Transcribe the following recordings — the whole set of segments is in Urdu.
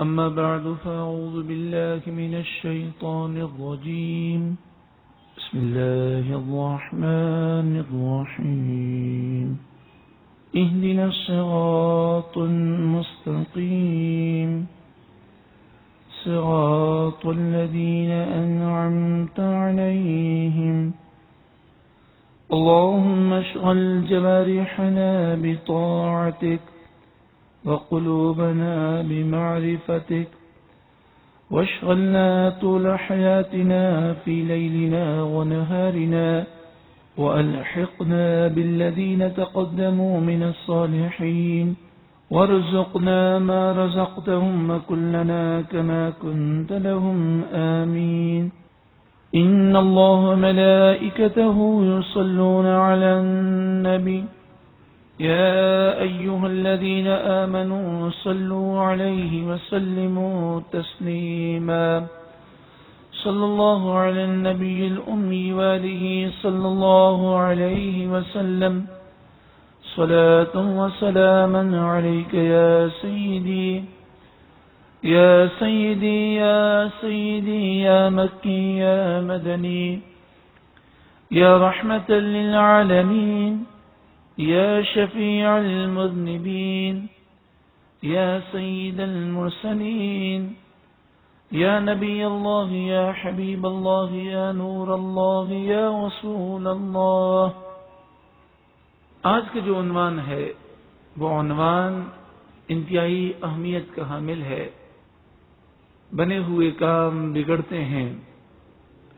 أما بعد فأعوذ بالله من الشيطان الرجيم. بسم الله الرحمن الرحيم. اهدنا الصراط المستقيم صراط الذين أنعمت عليهم اللهم اشغل جوارحنا بطاعتك وقلوبنا بمعرفتك واشغلنا طول حياتنا في ليلنا ونهارنا وألحقنا بالذين تقدموا من الصالحين وارزقنا ما رزقتهم وكلنا كما كنت لهم آمين. إن الله ملائكته يصلون على النبي يا أيها الذين آمنوا صلوا عليه وسلموا تسليما. صلى الله على النبي الأمي وآله صلى الله عليه وسلم صلاة وسلاما عليك يا سيدي يا سيدي يا سيدي يا مكي يا مدني يا رحمة للعالمين يا شفيع المذنبين يا سيد المرسلين يا نبي الله يا حبيب الله يا نور الله يا رسول الله. آج کا جو عنوان ہے وہ عنوان انتہائی اہمیت کا حامل ہے. بنے ہوئے کام بگڑتے ہیں،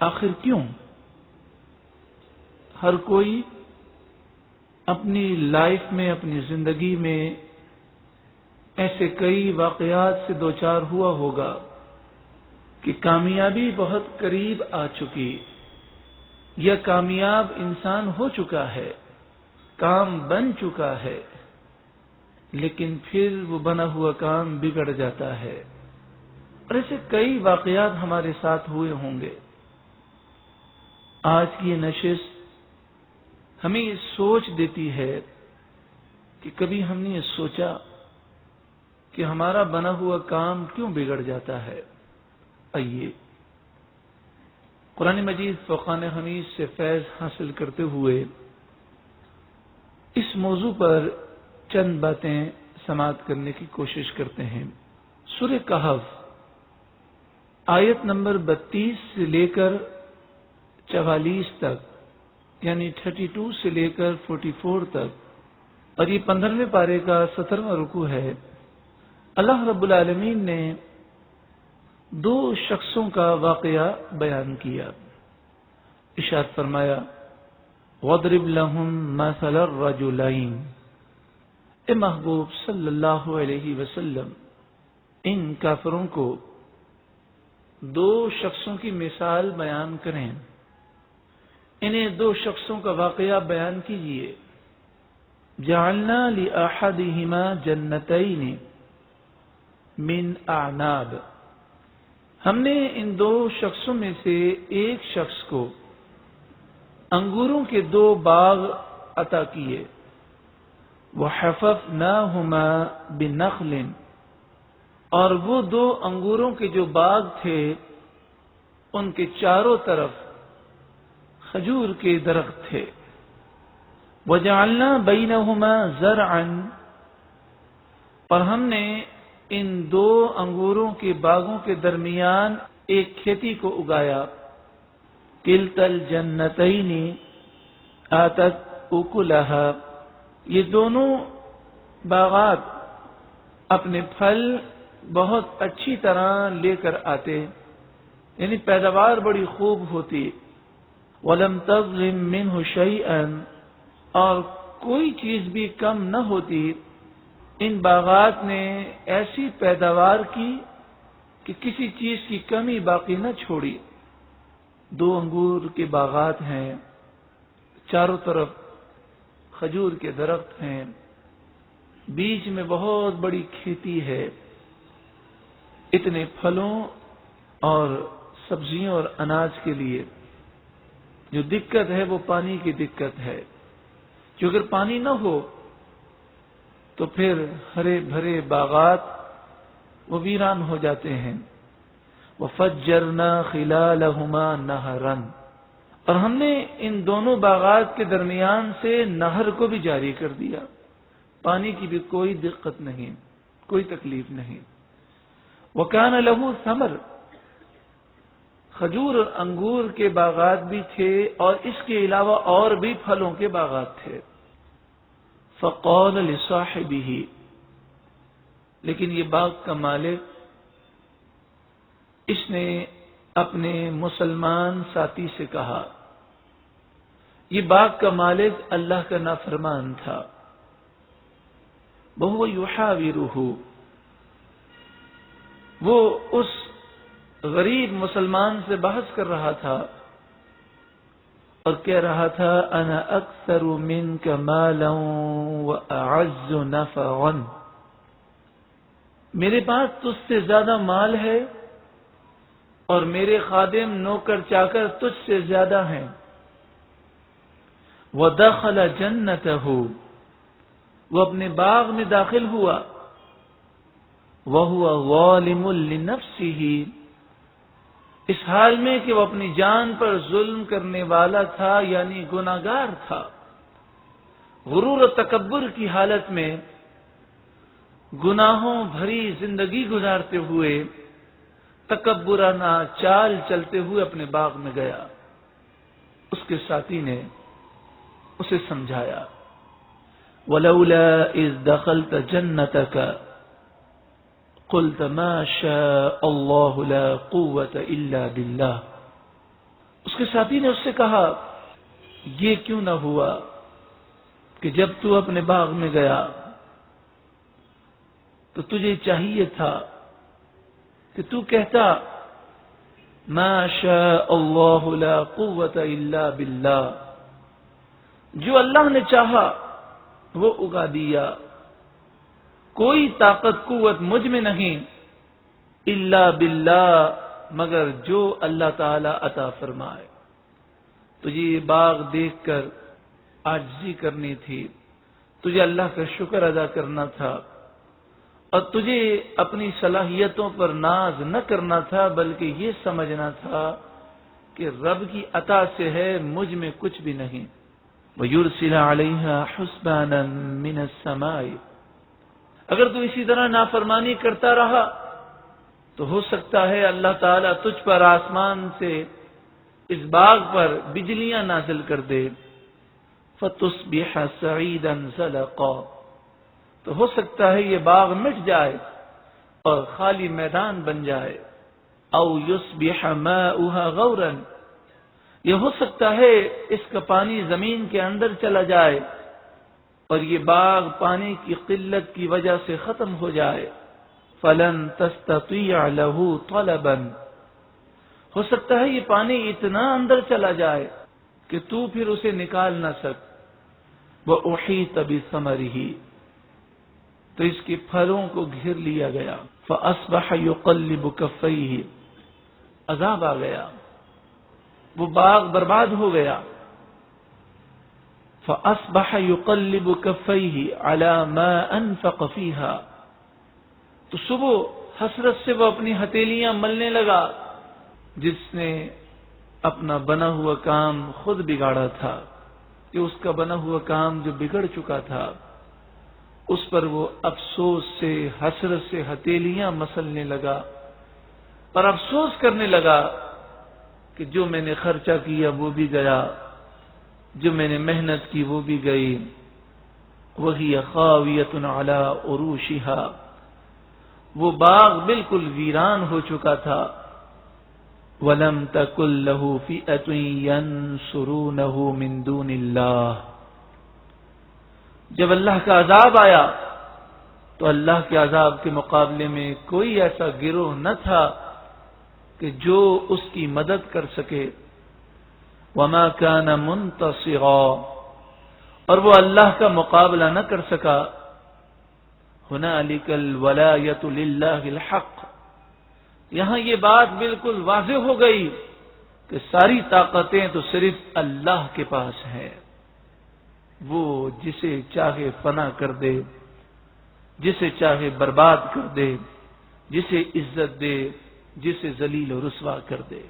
آخر کیوں؟ ہر کوئی اپنی لائف میں، اپنی زندگی میں ایسے کئی واقعات سے دوچار ہوا ہوگا کہ کامیابی بہت قریب آ چکی، یا کامیاب انسان ہو چکا ہے، کام بن چکا ہے، لیکن پھر وہ بنا ہوا کام بگڑ جاتا ہے. اور ایسے کئی واقعات ہمارے ساتھ ہوئے ہوں گے. آج کی یہ نشست ہمیں یہ سوچ دیتی ہے کہ کبھی ہم نے یہ سوچا کہ ہمارا بنا ہوا کام کیوں بگڑ جاتا ہے. آئیے قرآن مجید فرقان حمید سے فیض حاصل کرتے ہوئے اس موضوع پر چند باتیں سماعت کرنے کی کوشش کرتے ہیں. سورہ کہف آیت نمبر 32 سے لے کر 44 تک، یعنی 32 سے لے کر 44 تک، اور یہ 15ویں پارے کا 17واں رکوع ہے. اللہ رب العالمین نے دو شخصوں کا واقعہ بیان کیا. ارشاد فرمایا وَاضْرِبْ لَهُمْ مَثَلَ الرَّجُلَيْنِ. اے محبوب صلی اللہ علیہ وسلم ان کافروں کو دو شخصوں کی مثال بیان کریں، انہیں دو شخصوں کا واقعہ بیان کیجئے. جعلنا لأحدهما جنتین من اعناب. ہم نے ان دو شخصوں میں سے ایک شخص کو انگوروں کے دو باغ عطا کیے. وحففناہما بنخل. اور وہ دو انگوروں کے جو باغ تھے ان کے چاروں طرف کھجور کے درخت تھے. وجعلنا بینہما زرعا. اور ہم نے ان دو انگوروں کے باغوں کے درمیان ایک کھیتی کو اگایا. کلتا الجنتین آتت اکلہا. یہ دونوں باغات اپنے پھل بہت اچھی طرح لے کر آتے، یعنی پیداوار بڑی خوب ہوتی. وَلَمْ تَظْلِمْ مِنْهُ شَيْئًا. اور کوئی چیز بھی کم نہ ہوتی. ان باغات نے ایسی پیداوار کی کہ کسی چیز کی کمی باقی نہ چھوڑی. دو انگور کے باغات ہیں، چاروں طرف کھجور کے درخت ہیں، بیچ میں بہت بڑی کھیتی ہے. اتنے پھلوں اور سبزیوں اور اناج کے لیے جو دقت ہے وہ پانی کی دقت ہے. کہ اگر پانی نہ ہو تو پھر ہرے بھرے باغات وہ ویران ہو جاتے ہیں۔ وَفَجَّرْنَا خِلَالَهُمَا نَهْرًا، اور ہم نے ان دونوں باغات کے درمیان سے نہر کو بھی جاری کر دیا، پانی کی بھی کوئی دقت نہیں، کوئی تکلیف نہیں۔ وَكَانَ لَهُ ثَمَرٌ، کھجور اور انگور کے باغات بھی تھے اور اس کے علاوہ اور بھی پھلوں کے باغات تھے۔ فَقَالَ لِصَاحِبِهِ، لیکن یہ باغ کا مالک اس نے اپنے مسلمان ساتھی سے کہا، یہ باغ کا مالک اللہ کا نافرمان تھا، وَهُوَ يُحَاوِرُهُ، وہ اس غریب مسلمان سے بحث کر رہا تھا اور کہہ رہا تھا، انا اکثر منک مالا واعز نفرا، میرے پاس تجھ سے زیادہ مال ہے اور میرے خادم نوکر چاکر تجھ سے زیادہ ہیں۔ ودخل جنته، وہ اپنے باغ میں داخل ہوا، وهو ظالم لنفسه، اس حال میں کہ وہ اپنی جان پر ظلم کرنے والا تھا، یعنی گناہگار تھا، غرور و تکبر کی حالت میں گناہوں بھری زندگی گزارتے ہوئے تکبرانہ چال چلتے ہوئے اپنے باغ میں گیا۔ اس کے ساتھی نے اسے سمجھایا، وَلَوْلَا إِذْ دَخَلْتَ جَنَّتَكَ قُلْتَ مَا شَاءَ اللَّهُ لَا قُوَّةَ إِلَّا بِاللَّهِ، اس کے ساتھی نے اس سے کہا، یہ کیوں نہ ہوا کہ جب تو اپنے باغ میں گیا تو تجھے چاہیے تھا کہ تو کہتا، ما شاء اللہ لا قوت الا باللہ، جو اللہ نے چاہا وہ اگا دیا، کوئی طاقت قوت مجھ میں نہیں، الا باللہ، مگر جو اللہ تعالی عطا فرمائے۔ تجھے یہ باغ دیکھ کر عاجزی کرنی تھی، تجھے اللہ کا شکر ادا کرنا تھا، اور تجھے اپنی صلاحیتوں پر ناز نہ کرنا تھا، بلکہ یہ سمجھنا تھا کہ رب کی عطا سے ہے، مجھ میں کچھ بھی نہیں۔ وَيُرْسِلَ عَلَيْهَا حُسْبَانًا مِّنَ السَّمَاءِ، اگر تو اسی طرح نافرمانی کرتا رہا تو ہو سکتا ہے اللہ تعالیٰ تجھ پر آسمان سے اس باغ پر بجلیاں نازل کر دے، فَتُصْبِحَ سَعِيدًا زَلَقًا، تو ہو سکتا ہے یہ باغ مٹ جائے اور خالی میدان بن جائے، او یصبح ماؤها غورا، یہ ہو سکتا ہے اس کا پانی زمین کے اندر چلا جائے اور یہ باغ پانی کی قلت کی وجہ سے ختم ہو جائے، فلن تستطيع له طلبا، ہو سکتا ہے یہ پانی اتنا اندر چلا جائے کہ تو پھر اسے نکال نہ سک، وأحيط بثمره، تو اس کے پھلوں کو گھیر لیا گیا، فأصبح يقلب كفيه، عذاب آ گیا، وہ باغ برباد ہو گیا، فأصبح يقلب كفيه على ما أنفق فيها، تو صبح حسرت سے وہ اپنی ہتھیلیاں ملنے لگا جس نے اپنا بنا ہوا کام خود بگاڑا تھا، کہ اس کا بنا ہوا کام جو بگڑ چکا تھا اس پر وہ افسوس سے حسرت سے ہتھیلیاں مسلنے لگا اور افسوس کرنے لگا کہ جو میں نے خرچہ کیا وہ بھی گیا، جو میں نے محنت کی وہ بھی گئی، وہی خاویۃ علی عروشها، وہ باغ بالکل ویران ہو چکا تھا، وَلَمْ تَكُنْ لَهُ فِئَةٌ يَنْصُرُونَهُ مِنْ دُونِ اللَّهِ، جب اللہ کا عذاب آیا تو اللہ کے عذاب کے مقابلے میں کوئی ایسا گروہ نہ تھا کہ جو اس کی مدد کر سکے، وَمَا كَانَ مُنْتَصِرًا، اور وہ اللہ کا مقابلہ نہ کر سکا، هُنَالِكَ الْوَلَایَةُ لِلَّهِ الْحَقِّ، یہاں یہ بات بالکل واضح ہو گئی کہ ساری طاقتیں تو صرف اللہ کے پاس ہیں، وہ جسے چاہے فنا کر دے، جسے چاہے برباد کر دے، جسے عزت دے، جسے ذلیل و رسوا کر دے۔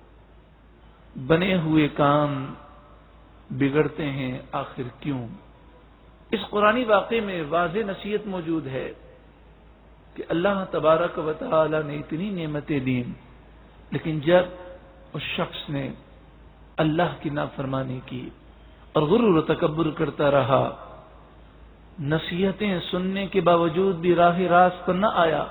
بنے ہوئے کام بگڑتے ہیں آخر کیوں؟ اس قرآنی واقعے میں واضح نصیحت موجود ہے کہ اللہ تبارک و تعالی نے اتنی نعمتیں دیں، لیکن جب اس شخص نے اللہ کی نافرمانی کی اور غرور و تکبر کرتا رہا، نصیحتیں سننے کے باوجود بھی راہ راست پر نہ آیا،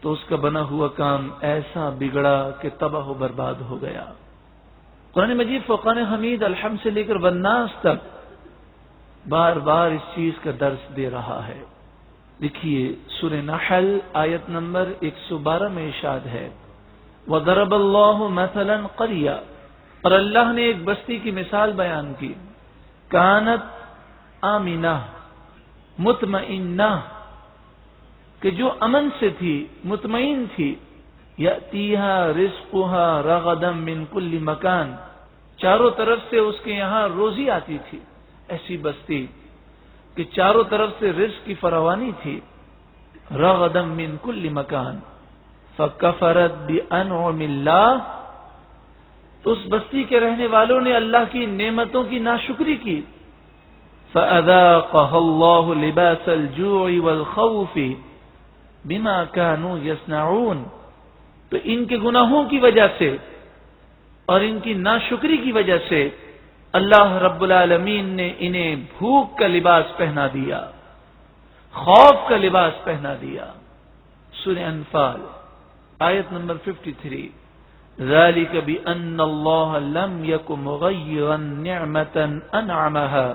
تو اس کا بنا ہوا کام ایسا بگڑا کہ تباہ و برباد ہو گیا۔ قرآن مجید فقان حمید الحمد سے لے کر والناس تک بار بار اس چیز کا درس دے رہا ہے۔ دیکھیے سورہ نحل آیت نمبر 112 میں ارشاد ہے وَضَرَبَ اللَّهُ مَثَلًا قَرْيَةً، اور اللہ نے ایک بستی کی مثال بیان کی، کانت آمنہ مطمئنہ، کہ جو امن سے تھی، مطمئن تھی، یأتیہا رزقہا رغدا من کل مکان، چاروں طرف سے اس کے یہاں روزی آتی تھی۔ ایسی بستی کہ چاروں طرف سے رزق کی فراوانی تھی، رغدا من کل مکان، فکفرت بانعم اللہ، تو اس بستی کے رہنے والوں نے اللہ کی نعمتوں کی ناشکری کی، فأذاقها اللہ لباس الجوع والخوف بما كانوا يصنعون، تو ان کے گناہوں کی وجہ سے اور ان کی ناشکری کی وجہ سے اللہ رب العالمین نے انہیں بھوک کا لباس پہنا دیا، خوف کا لباس پہنا دیا۔ سورہ انفال آیت نمبر 53، ذَلِكَ بِأَنَّ اللَّهَ لَمْ يَكُ مُغَيِّرًا نِعْمَةً أَنْعَمَهَا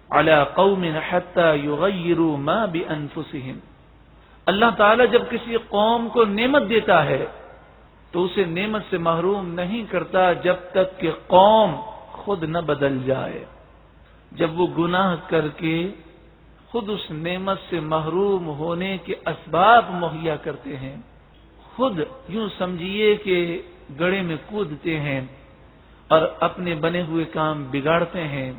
عَلَى قَوْمٍ حَتَّى يُغَيِّرُوا مَا بِأَنفُسِهِمْ، اللہ تعالیٰ جب کسی قوم کو نعمت دیتا ہے تو اسے نعمت سے محروم نہیں کرتا جب تک کہ قوم خود نہ بدل جائے۔ جب وہ گناہ کر کے خود اس نعمت سے محروم ہونے کے اسباب مہیا کرتے ہیں، خود یوں سمجھیے کہ گڑھے میں کودتے ہیں اور اپنے بنے ہوئے کام بگاڑتے ہیں،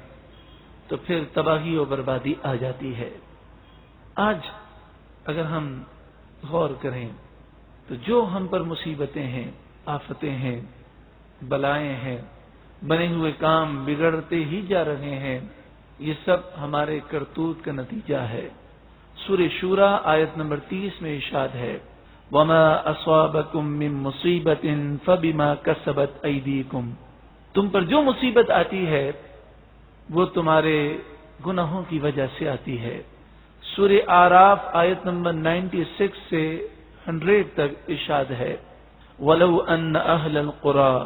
تو پھر تباہی و بربادی آ جاتی ہے۔ آج اگر ہم غور کریں تو جو ہم پر مصیبتیں ہیں، آفتیں ہیں، بلائیں ہیں، بنے ہوئے کام بگڑتے ہی جا رہے ہیں، یہ سب ہمارے کرتوت کا نتیجہ ہے۔ سورہ شورى آیت نمبر 30 میں ارشاد ہے وَمَا أَصَابَكُم مِّن مُّصِيبَةٍ فَبِمَا كَسَبَتْ أَيْدِيكُمْ، تم پر جو مصیبت آتی ہے وہ تمہارے گناہوں کی وجہ سے آتی ہے۔ سورہ اعراف آیت نمبر 96 سے 100 تک ارشاد ہے وَلَوْ أَنَّ أَهْلَ الْقُرَىٰ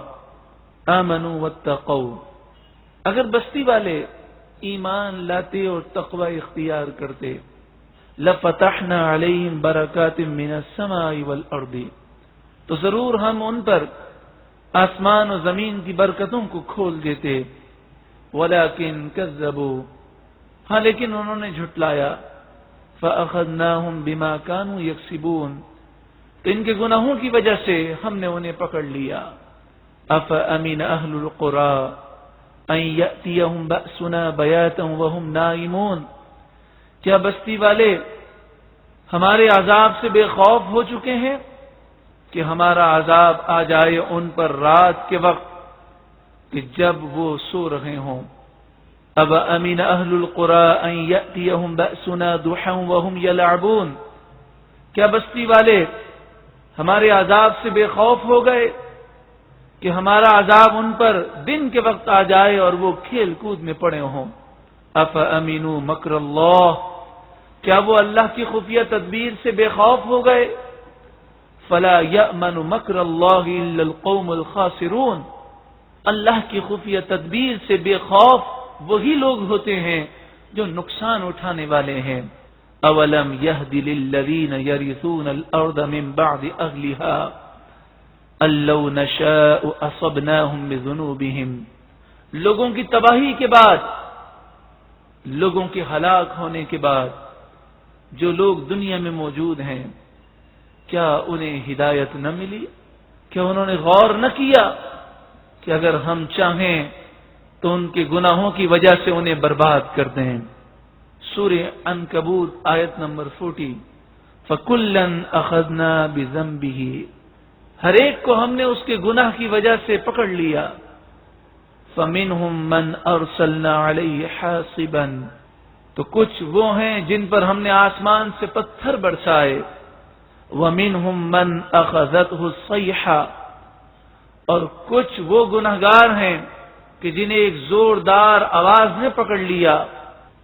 آمَنُوا وَاتَّقَوْا، اگر بستی والے ایمان لاتے اور تقوی اختیار کرتے، لَفَتَحْنَا عَلَيْهِمْ بَرَكَاتٍ مِّنَ السَّمَاءِ وَالْأَرْضِ، تو ضرور ہم ان پر آسمان و زمین کی برکتوں کو کھول دیتے، وَلَكِنْ كَذَّبُوا، ہاں لیکن انہوں نے جھٹلایا، فَأَخَذْنَاهُمْ بِمَا كَانُوا يَكْسِبُونَ، تو ان کے گناہوں کی وجہ سے ہم نے انہیں پکڑ لیا۔ أَفَأَمِنَ أَهْلُ الْقُرَىٰ أَن يَأْتِيَهُمْ بَأْسُنَا بَيَاتًا وَهُمْ نَائِمُونَ، کیا بستی والے ہمارے عذاب سے بے خوف ہو چکے ہیں کہ ہمارا عذاب آ جائے ان پر رات کے وقت کہ جب وہ سو رہے ہوں۔ اب امین اہل القرى ان یأتیہم بأسنا ضحا وهم یلعبون، کیا بستی والے ہمارے عذاب سے بے خوف ہو گئے کہ ہمارا عذاب ان پر دن کے وقت آ جائے اور وہ کھیل کود میں پڑے ہوں۔ افامنوا مکر اللہ، کیا وہ اللہ کی خفیہ تدبیر سے بے خوف ہو گئے؟ فلا یأمن مکر اللہ الا القوم الخاسرون، اللہ کی خفیہ تدبیر سے بے خوف وہی لوگ ہوتے ہیں جو نقصان اٹھانے والے ہیں۔ اولم یہد للذین یرثون الارض من بعد اہلها ان لو نشاء اصبناهم بذنوبهم، لوگوں کی تباہی کے بعد، لوگوں کے ہلاک ہونے کے بعد جو لوگ دنیا میں موجود ہیں، کیا انہیں ہدایت نہ ملی؟ کیا انہوں نے غور نہ کیا کہ اگر ہم چاہیں تو ان کے گناہوں کی وجہ سے انہیں برباد کر دیں؟ سورہ عنکبوت آیت نمبر 40، فَكُلًّا أَخَذْنَا بِذَنبِهِ، ہر ایک کو ہم نے اس کے گناہ کی وجہ سے پکڑ لیا. فَمِنْهُمْ مَنْ أَرْسَلْنَا عَلَيْهِ حَاصِبًا، تو کچھ وہ ہیں جن پر ہم نے آسمان سے پتھر برسائے. وَمِنْهُمْ مَنْ أَخَذَتْهُ الصَّيْحَةُ، اور کچھ وہ گنہگار ہیں کہ جنہیں ایک زوردار آواز نے پکڑ لیا.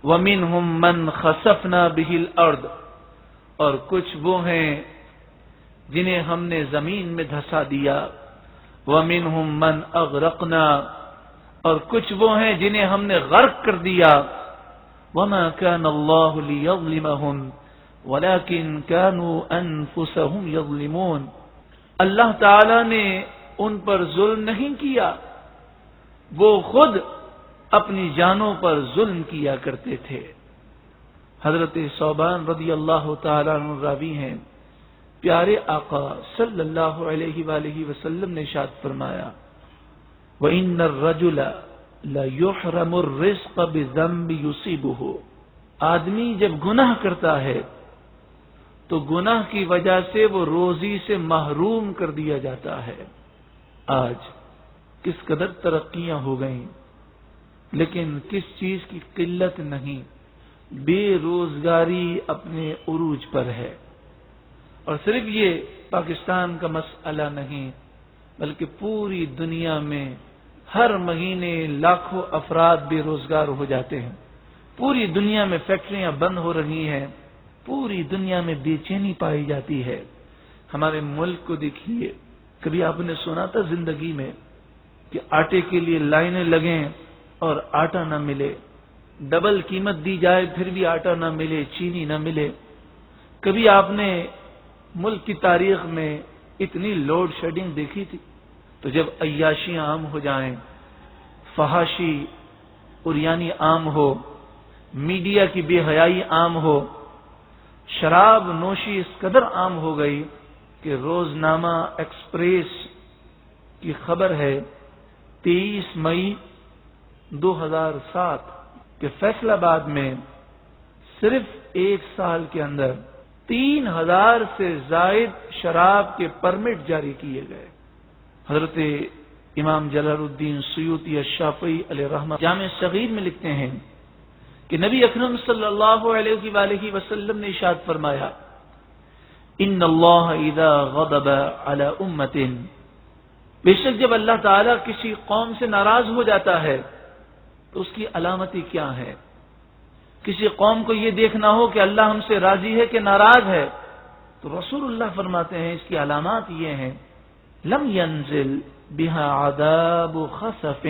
وَمِنْهُمْ مَنْ خَسَفْنَا بِهِ الْأَرْضَ، اور کچھ وہ ہیں جنہیں ہم نے زمین میں دھسا دیا. وَمِنْهُمْ مَنْ أَغْرَقْنَا، اور کچھ وہ ہیں جنہیں ہم نے غرق کر دیا. وَمَا كَانَ اللَّهُ لِيَظْلِمَهُمْ وَلَكِنْ كَانُوا أَنفُسَهُمْ يَظْلِمُونَ، اللہ تعالی نے ان پر ظلم نہیں کیا، وہ خود اپنی جانوں پر ظلم کیا کرتے تھے. حضرت ثوبان رضی اللہ تعالیٰ عنہ راوی ہیں، پیارے آقا صلی اللہ علیہ وآلہ وسلم نے ارشاد فرمایا، وَإِنَّ الرَّجُلَ لَيُحْرَمُ الرِّزْقَ بِذَنبِ يُصِيبُهُ، آدمی جب گناہ کرتا ہے تو گناہ کی وجہ سے وہ روزی سے محروم کر دیا جاتا ہے. آج کس قدر ترقیاں ہو گئیں، لیکن کس چیز کی قلت نہیں، بے روزگاری اپنے عروج پر ہے. اور صرف یہ پاکستان کا مسئلہ نہیں، بلکہ پوری دنیا میں ہر مہینے لاکھوں افراد بے روزگار ہو جاتے ہیں. پوری دنیا میں فیکٹریاں بند ہو رہی ہیں، پوری دنیا میں بے چینی پائی جاتی ہے. ہمارے ملک کو دیکھیے، کبھی آپ نے سنا تھا زندگی میں کہ آٹے کے لیے لائنیں لگیں اور آٹا نہ ملے، ڈبل قیمت دی جائے پھر بھی آٹا نہ ملے، چینی نہ ملے؟ کبھی آپ نے ملک کی تاریخ میں اتنی لوڈ شیڈنگ دیکھی تھی؟ تو جب عیاشیاں عام ہو جائیں، فحاشی عریانی عام ہو، میڈیا کی بے حیائی عام ہو، شراب نوشی اس قدر عام ہو گئی کہ روزنامہ ایکسپریس کی خبر ہے 23 مئی 2007 کہ فیصل آباد میں صرف ایک سال کے اندر 3000 سے زائد شراب کے پرمٹ جاری کیے گئے. حضرت امام جلال الدین سیوطی الشافعی علیہ رحمہ جامع صغیر میں لکھتے ہیں کہ نبی اکرم صلی اللہ علیہ وآلہ وسلم نے ارشاد فرمایا، ان اللہ اذا غضب علی امت، بے شک جب اللہ تعالیٰ کسی قوم سے ناراض ہو جاتا ہے تو اس کی علامتیں کیا ہے؟ کسی قوم کو یہ دیکھنا ہو کہ اللہ ہم سے راضی ہے کہ ناراض ہے، تو رسول اللہ فرماتے ہیں اس کی علامات یہ ہیں، لم ينزل بها عذاب خسف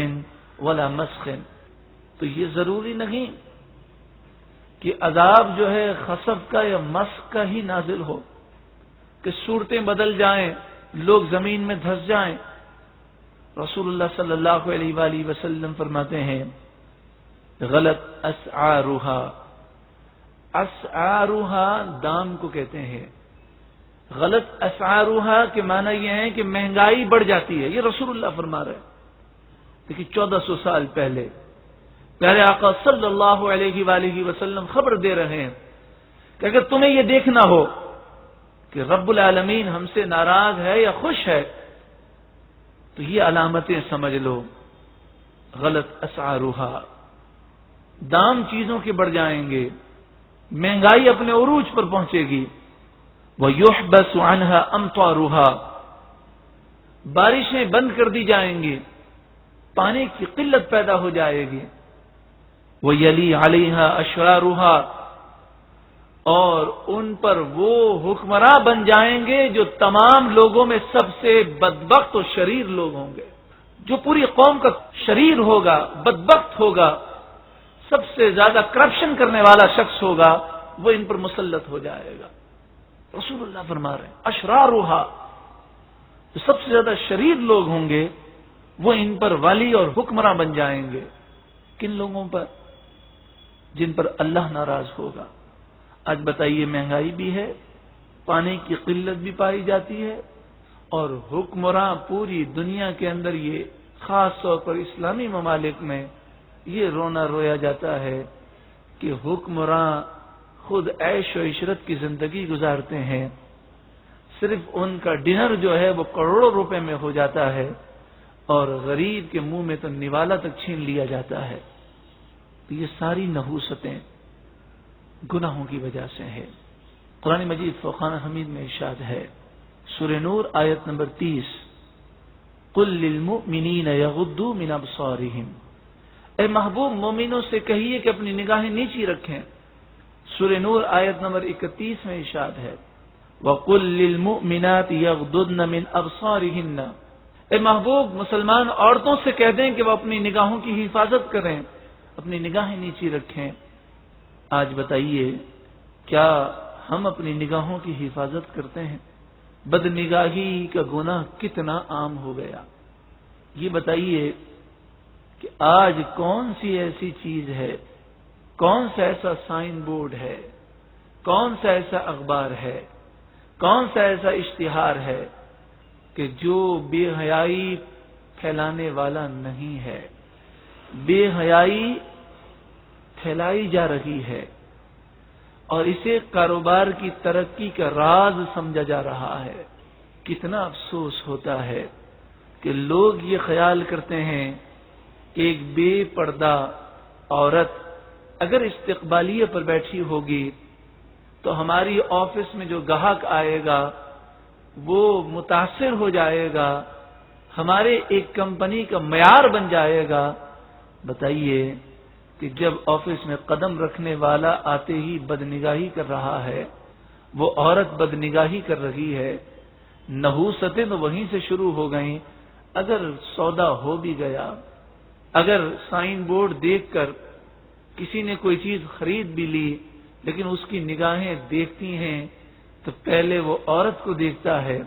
ولا مسخ، تو یہ ضروری نہیں کہ عذاب جو ہے خسف کا یا مسخ کا ہی نازل ہو، کہ صورتیں بدل جائیں، لوگ زمین میں دھس جائیں. رسول اللہ صلی اللہ علیہ وآلہ وسلم فرماتے ہیں، غلط اسعارها دام کو کہتے ہیں، غلط اسعارها کے معنی یہ ہے کہ مہنگائی بڑھ جاتی ہے. یہ رسول اللہ فرما رہے ہیں. دیکھیے 1400 سال پہلے پیارے آقا صلی اللہ علیہ وآلہ وسلم خبر دے رہے ہیں کہ اگر تمہیں یہ دیکھنا ہو کہ رب العالمین ہم سے ناراض ہے یا خوش ہے تو یہ علامتیں سمجھ لو، غلط اسعارها، دام چیزوں کے بڑھ جائیں گے، مہنگائی اپنے عروج پر پہنچے گی. وَيُحْبَسُ عَنْهَا أَمْطَارُهَا، بارشیں بند کر دی جائیں گی، پانی کی قلت پیدا ہو جائے گی. وَيَلِي عَلَيْهَا أَشْرَارُهَا، اور ان پر وہ حکمراں بن جائیں گے جو تمام لوگوں میں سب سے بدبخت و شریر لوگ ہوں گے. جو پوری قوم کا شریر ہوگا، بدبخت ہوگا، سب سے زیادہ کرپشن کرنے والا شخص ہوگا، وہ ان پر مسلط ہو جائے گا. رسول اللہ فرما رہے ہیں اشرارها، جو سب سے زیادہ شریر لوگ ہوں گے وہ ان پر والی اور حکمراں بن جائیں گے. کن لوگوں پر؟ جن پر اللہ ناراض ہوگا. آج بتائیے، مہنگائی بھی ہے، پانی کی قلت بھی پائی جاتی ہے، اور حکمراں پوری دنیا کے اندر، یہ خاص طور پر اسلامی ممالک میں یہ رونا رویا جاتا ہے کہ حکمراں خود عیش و عشرت کی زندگی گزارتے ہیں، صرف ان کا ڈنر جو ہے وہ کروڑوں روپے میں ہو جاتا ہے، اور غریب کے منہ میں تو نوالا تک چھین لیا جاتا ہے. تو یہ ساری نحوستیں گناہوں کی وجہ سے ہے. قرآن مجید فرقان حمید میں ارشاد ہے، سورہ نور آیت نمبر 30، قل للمؤمنین یغضوا من ابصارہم، اے محبوب مومنوں سے کہیے کہ اپنی نگاہیں نیچی رکھیں. سورہ نور آیت نمبر 31 میں ارشاد ہے، وقل للمؤمنات یغضضن من ابصارہن، اے محبوب مسلمان عورتوں سے کہہ دیں کہ وہ اپنی نگاہوں کی حفاظت کریں، اپنی نگاہیں نیچی رکھیں. آج بتائیے کیا ہم اپنی نگاہوں کی حفاظت کرتے ہیں؟ بد نگاہی کا گناہ کتنا عام ہو گیا. یہ بتائیے کہ آج کون سی ایسی چیز ہے، کون سا ایسا سائن بورڈ ہے، کون سا ایسا اخبار ہے، کون سا ایسا اشتہار ہے کہ جو بے حیائی پھیلانے والا نہیں ہے. بے حیائی پھیلائی جا رہی ہے اور اسے کاروبار کی ترقی کا راز سمجھا جا رہا ہے. کتنا افسوس ہوتا ہے کہ لوگ یہ خیال کرتے ہیں کہ ایک بے پردہ عورت اگر استقبالیے پر بیٹھی ہوگی تو ہماری آفس میں جو گاہک آئے گا وہ متاثر ہو جائے گا، ہمارے ایک کمپنی کا معیار بن جائے گا. بتائیے کہ جب آفس میں قدم رکھنے والا آتے ہی بدنگاہی کر رہا ہے، وہ عورت بدنگاہی کر رہی ہے، نحوستیں تو وہیں سے شروع ہو گئیں. اگر سودا ہو بھی گیا، اگر سائن بورڈ دیکھ کر کسی نے کوئی چیز خرید بھی لی، لیکن اس کی نگاہیں دیکھتی ہیں تو پہلے وہ عورت کو دیکھتا ہے.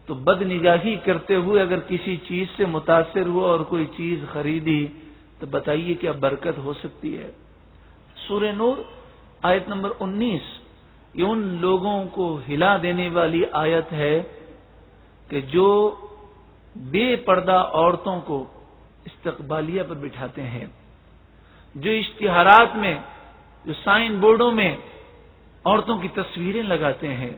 تو بد نگاہی کرتے ہوئے اگر کسی چیز سے متاثر ہوا اور کوئی چیز خریدی تو بتائیے کیا برکت ہو سکتی ہے. سورہ نور آیت نمبر 19 یہ ان لوگوں کو ہلا دینے والی آیت ہے کہ جو بے پردہ عورتوں کو استقبالیہ پر بٹھاتے ہیں، جو اشتہارات میں، جو سائن بورڈوں میں عورتوں کی تصویریں لگاتے ہیں.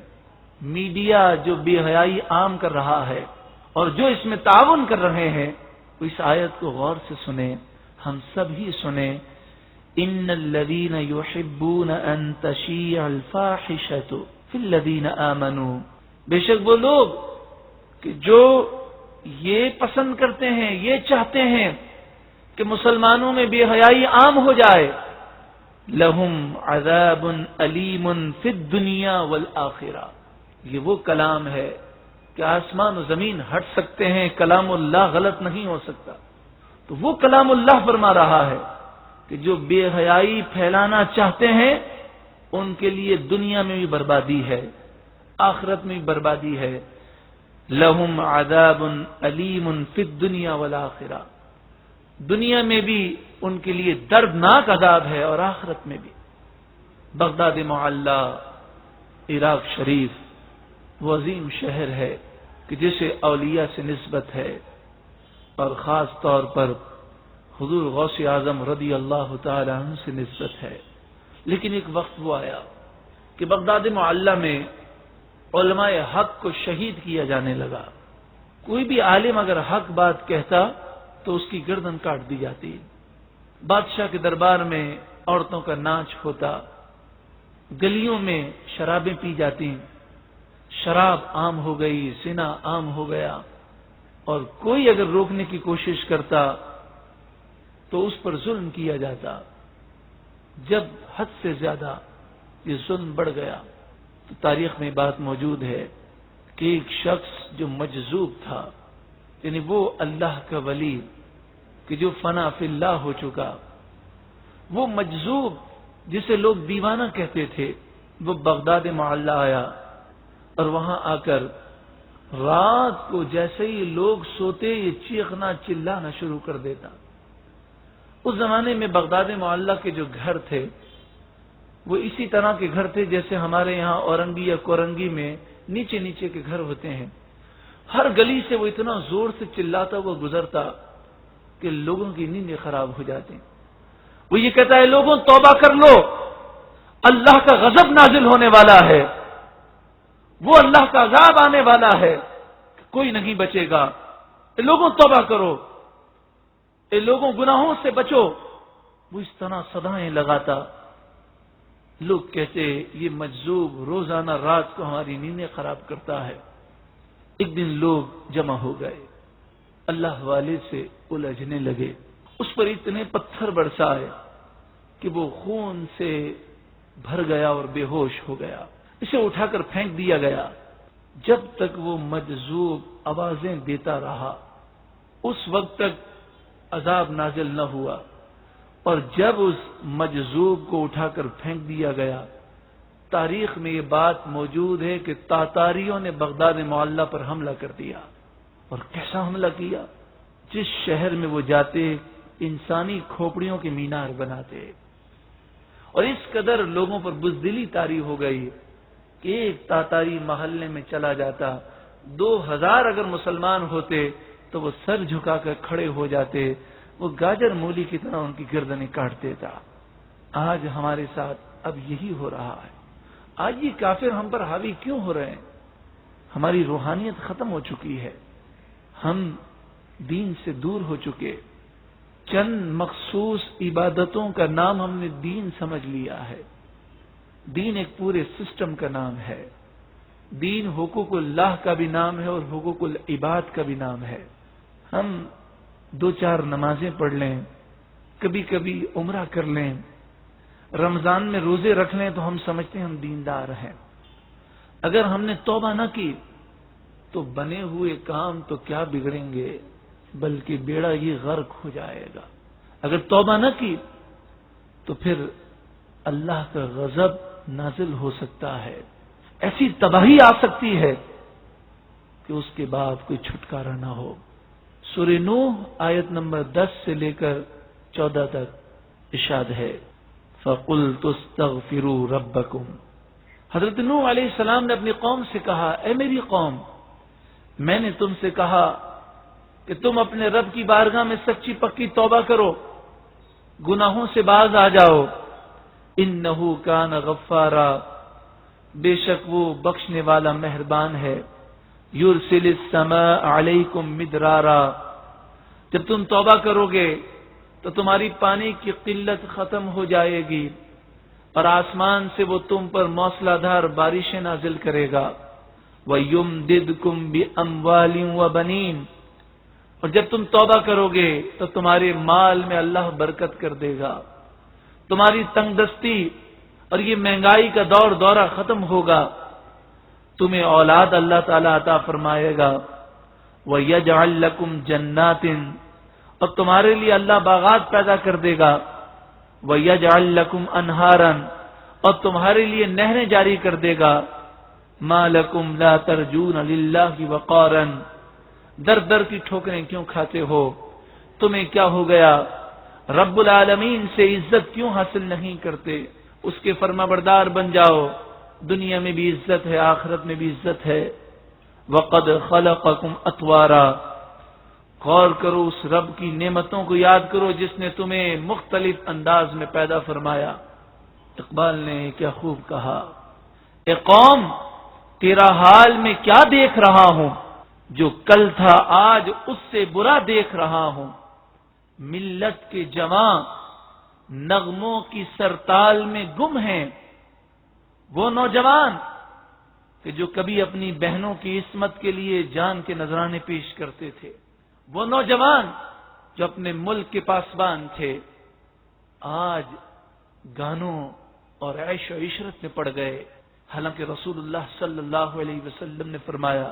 میڈیا جو بے حیائی عام کر رہا ہے اور جو اس میں تعاون کر رہے ہیں، وہ اس آیت کو غور سے سنیں، ہم سب ہی سنیں. ان الذين يحبون ان تشيع الفاحشة في الذين آمنوا، بے شک وہ لوگ کہ جو یہ پسند کرتے ہیں، یہ چاہتے ہیں کہ مسلمانوں میں بے حیائی عام ہو جائے، لہم عذاب علیم فی الدنیا والآخرہ. یہ وہ کلام ہے کہ آسمان و زمین ہٹ سکتے ہیں، کلام اللہ غلط نہیں ہو سکتا. تو وہ کلام اللہ فرما رہا ہے کہ جو بے حیائی پھیلانا چاہتے ہیں ان کے لیے دنیا میں بھی بربادی ہے، آخرت میں بھی بربادی ہے. لہم عذاب علیم فی الدنیا والآخرہ، دنیا میں بھی ان کے لیے دردناک عذاب ہے اور آخرت میں بھی. بغداد معلی عراق شریف وہ عظیم شہر ہے کہ جسے اولیاء سے نسبت ہے اور خاص طور پر حضور غوث اعظم رضی اللہ تعالی عنہ سے نسبت ہے. لیکن ایک وقت وہ آیا کہ بغداد معلی میں علماء حق کو شہید کیا جانے لگا. کوئی بھی عالم اگر حق بات کہتا تو اس کی گردن کاٹ دی جاتی. بادشاہ کے دربار میں عورتوں کا ناچ ہوتا، گلیوں میں شرابیں پی جاتی، شراب عام ہو گئی، زنا عام ہو گیا، اور کوئی اگر روکنے کی کوشش کرتا تو اس پر ظلم کیا جاتا. جب حد سے زیادہ یہ ظلم بڑھ گیا تو تاریخ میں بات موجود ہے کہ ایک شخص جو مجذوب تھا، یعنی وہ اللہ کا ولی کہ جو فنا فی اللہ ہو چکا، وہ مجذوب جسے لوگ دیوانہ کہتے تھے، وہ بغداد معلی آیا اور وہاں آ کر رات کو جیسے ہی لوگ سوتے یہ چیخنا چلانا شروع کر دیتا. اس زمانے میں بغداد معلی کے جو گھر تھے وہ اسی طرح کے گھر تھے جیسے ہمارے یہاں اورنگی یا کورنگی میں نیچے نیچے کے گھر ہوتے ہیں. ہر گلی سے وہ اتنا زور سے چلاتا وہ گزرتا کہ لوگوں کی نیندیں خراب ہو جاتی. وہ یہ کہتا ہے لوگوں توبہ کر لو، اللہ کا غضب نازل ہونے والا ہے، وہ اللہ کا عذاب آنے والا ہے، کوئی نہیں بچے گا۔ اے لوگوں توبہ کرو، اے لوگوں گناہوں سے بچو۔ وہ اس طرح صدائیں لگاتا، لوگ کہتے یہ مجذوب روزانہ رات کو ہماری نیندیں خراب کرتا ہے۔ ایک دن لوگ جمع ہو گئے، اللہ والے سے الجھنے لگے، اس پر اتنے پتھر برسائے کہ وہ خون سے بھر گیا اور بے ہوش ہو گیا۔ اسے اٹھا کر پھینک دیا گیا۔ جب تک وہ مجذوب آوازیں دیتا رہا اس وقت تک عذاب نازل نہ ہوا، اور جب اس مجذوب کو اٹھا کر پھینک دیا گیا، تاریخ میں یہ بات موجود ہے کہ تاتاریوں نے بغداد معلیٰ پر حملہ کر دیا۔ اور کیسا حملہ کیا؟ جس شہر میں وہ جاتے انسانی کھوپڑیوں کے مینار بناتے، اور اس قدر لوگوں پر بزدلی طاری ہو گئی کہ ایک تاتاری محلے میں چلا جاتا، 2000 اگر مسلمان ہوتے تو وہ سر جھکا کر کھڑے ہو جاتے، وہ گاجر مولی کی طرح ان کی گردنیں کاٹتے تھا۔ آج ہمارے ساتھ اب یہی ہو رہا ہے۔ آج یہ کافر ہم پر حاوی کیوں ہو رہے ہیں؟ ہماری روحانیت ختم ہو چکی ہے، ہم دین سے دور ہو چکے، چند مخصوص عبادتوں کا نام ہم نے دین سمجھ لیا ہے۔ دین ایک پورے سسٹم کا نام ہے۔ دین حقوق اللہ کا بھی نام ہے اور حقوق العباد کا بھی نام ہے۔ ہم 2-4 نمازیں پڑھ لیں، کبھی کبھی عمرہ کر لیں، رمضان میں روزے رکھ لیں تو ہم سمجھتے ہیں ہم دیندار ہیں۔ اگر ہم نے توبہ نہ کی تو بنے ہوئے کام تو کیا بگڑیں گے، بلکہ بیڑا یہ غرق ہو جائے گا۔ اگر توبہ نہ کی تو پھر اللہ کا غضب نازل ہو سکتا ہے، ایسی تباہی آ سکتی ہے کہ اس کے بعد کوئی چھٹکارا نہ ہو۔ سورہ نوح آیت نمبر 10 سے لے کر 14 تک ارشاد ہے، فَقُلْتُ اسْتَغْفِرُوا رَبَّكُمْ۔ حضرت نوح علیہ السلام نے اپنی قوم سے کہا، اے میری قوم، میں نے تم سے کہا کہ تم اپنے رب کی بارگاہ میں سچی پکی توبہ کرو، گناہوں سے باز آ جاؤ۔ انہ کان غفارا، بے شک وہ بخشنے والا مہربان ہے۔ یرسل السماء علیکم مدرارا، جب تم توبہ کرو گے تو تمہاری پانی کی قلت ختم ہو جائے گی، اور آسمان سے وہ تم پر موسلا دھار بارشیں نازل کرے گا۔ وَيُمْدِدْكُمْ بِأَمْوَالٍ وَبَنِينَ، اور جب تم توبہ کرو گے تو تمہارے مال میں اللہ برکت کر دے گا، تمہاری تنگ دستی اور یہ مہنگائی کا دور دورہ ختم ہوگا، تمہیں اولاد اللہ تعالیٰ عطا فرمائے گا۔ وَيَجْعَلْ لَكُمْ جَنَّاتٍ، اور تمہارے لیے اللہ باغات پیدا کر دے گا۔ وَيَجْعَلْ لَكُمْ أَنْهَارًا، اور تمہارے لیے نہریں جاری کر دے گا۔ مَا لَكُمْ لَا تَرْجُونَ لِلَّهِ وَقَارًا، در در کی ٹھوکریں کیوں کھاتے ہو؟ تمہیں کیا ہو گیا؟ رب العالمین سے عزت کیوں حاصل نہیں کرتے؟ اس کے فرما بردار بن جاؤ، دنیا میں بھی عزت ہے، آخرت میں بھی عزت ہے۔ وَقَدْ خَلَقَكُمْ أَطْوَارًا، غور کرو اس رب کی نعمتوں کو یاد کرو جس نے تمہیں مختلف انداز میں پیدا فرمایا۔ اقبال نے کیا خوب کہا، اے قوم تیرا حال میں کیا دیکھ رہا ہوں، جو کل تھا آج اس سے برا دیکھ رہا ہوں۔ ملت کے جواں نغموں کی سرتال میں گم ہیں، وہ نوجوان کہ جو کبھی اپنی بہنوں کی عصمت کے لیے جان کے نذرانے پیش کرتے تھے، وہ نوجوان جو اپنے ملک کے پاسبان تھے، آج گانوں اور عیش و عشرت میں پڑ گئے۔ حالانکہ رسول اللہ صلی اللہ علیہ وسلم نے فرمایا،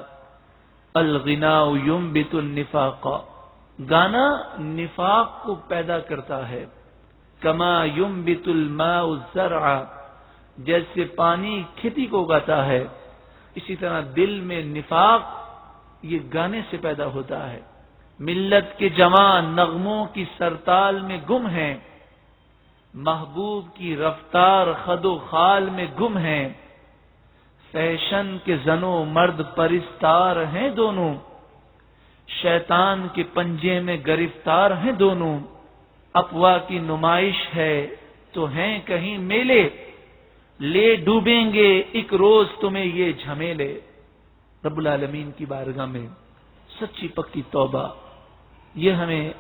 الغناء ينبت النفاق، گانا نفاق کو پیدا کرتا ہے۔ کما ينبت الماء الزرع، جیسے پانی کھیتی کو اگاتا ہے، اسی طرح دل میں نفاق یہ گانے سے پیدا ہوتا ہے۔ ملت کے جوان نغموں کی سرتال میں گم ہیں، محبوب کی رفتار خد و خال میں گم ہیں۔ فیشن کے زنوں مرد پرستار ہیں دونوں، شیطان کے پنجے میں گرفتار ہیں دونوں۔ افواہ کی نمائش ہے تو ہیں کہیں میلے، لے ڈوبیں گے ایک روز تمہیں یہ جھمیلے. رب العالمین کی بارگاہ میں سچی پکی توبہ یہ ہمیں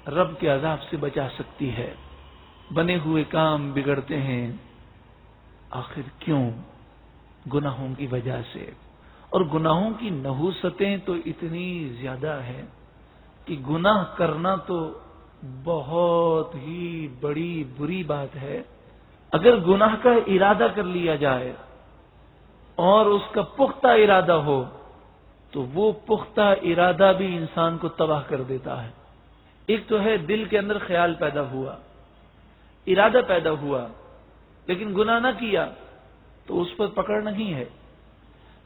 رب کے عذاب سے بچا سکتی ہے. بنے ہوئے کام بگڑتے ہیں آخر کیوں؟ گناہوں کی وجہ سے. اور گناہوں کی نحوستیں تو اتنی زیادہ ہیں کہ گناہ کرنا تو بہت ہی بڑی بری بات ہے. اگر گناہ کا ارادہ کر لیا جائے اور اس کا پختہ ارادہ ہو تو وہ پختہ ارادہ بھی انسان کو تباہ کر دیتا ہے. ایک تو ہے دل کے اندر خیال پیدا ہوا، ارادہ پیدا ہوا، لیکن گناہ نہ کیا تو اس پر پکڑ نہیں ہے.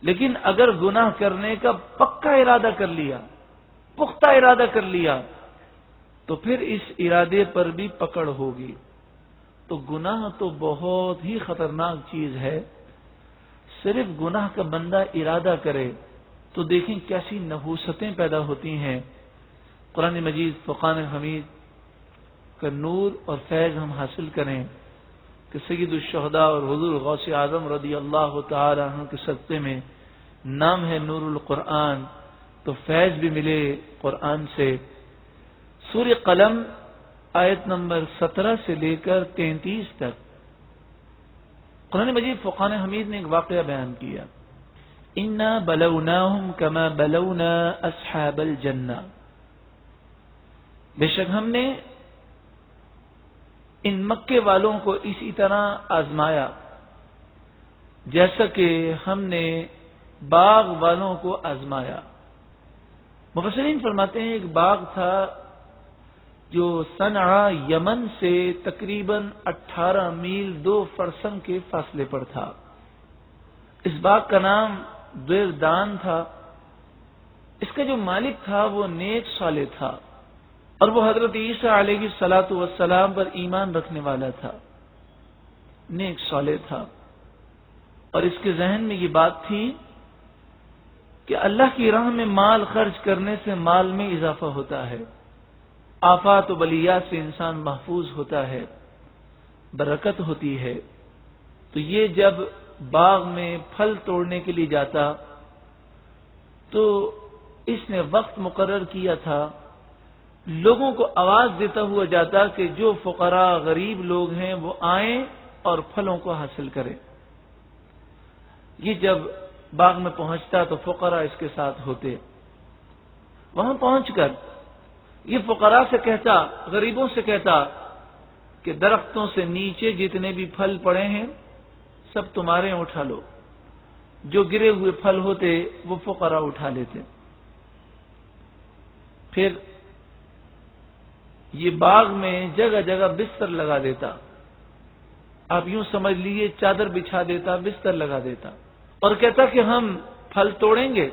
لیکن اگر گناہ کرنے کا پکا ارادہ کر لیا، پختہ ارادہ کر لیا، تو پھر اس ارادے پر بھی پکڑ ہوگی. تو گناہ تو بہت ہی خطرناک چیز ہے. صرف گناہ کا بندہ ارادہ کرے تو دیکھیں کیسی نحوستیں پیدا ہوتی ہیں. قرآن مجید فرقان حمید کا نور اور فیض ہم حاصل کریں کہ سید الشہداء اور حضور غوث اعظم رضی اللہ تعالی عنہ کے صدقے میں نام ہے نور القرآن، تو فیض بھی ملے قرآن سے. سورہ قلم آیت نمبر 17 سے لے کر 33 تک قرآن مجید فرقان حمید نے ایک واقعہ بیان کیا. انا بلوناہم کما بلونا اصحاب الجنہ، بے شک ہم نے ان مکے والوں کو اسی طرح آزمایا جیسا کہ ہم نے باغ والوں کو آزمایا. مفسرین فرماتے ہیں ایک باغ تھا جو صنعاء یمن سے تقریباً 18 میل 2 فرسنگ کے فاصلے پر تھا. اس باغ کا نام دیردان تھا. اس کا جو مالک تھا وہ نیک صالح تھا اور وہ حضرت عیسیٰ علیہ الصلاۃ والسلام پر ایمان رکھنے والا تھا، نیک صالح تھا. اور اس کے ذہن میں یہ بات تھی کہ اللہ کی راہ میں مال خرچ کرنے سے مال میں اضافہ ہوتا ہے، آفات و بلیات سے انسان محفوظ ہوتا ہے، برکت ہوتی ہے. تو یہ جب باغ میں پھل توڑنے کے لیے جاتا تو اس نے وقت مقرر کیا تھا، لوگوں کو آواز دیتا ہوا جاتا کہ جو فقراء غریب لوگ ہیں وہ آئیں اور پھلوں کو حاصل کریں. یہ جب باغ میں پہنچتا تو فقراء اس کے ساتھ ہوتے. وہاں پہنچ کر یہ فقراء سے کہتا، غریبوں سے کہتا کہ درختوں سے نیچے جتنے بھی پھل پڑے ہیں سب تمہارے اٹھا لو. جو گرے ہوئے پھل ہوتے وہ فقراء اٹھا لیتے. پھر یہ باغ میں جگہ جگہ بستر لگا دیتا. آپ یوں سمجھ لیجیے چادر بچھا دیتا، بستر لگا دیتا اور کہتا کہ ہم پھل توڑیں گے،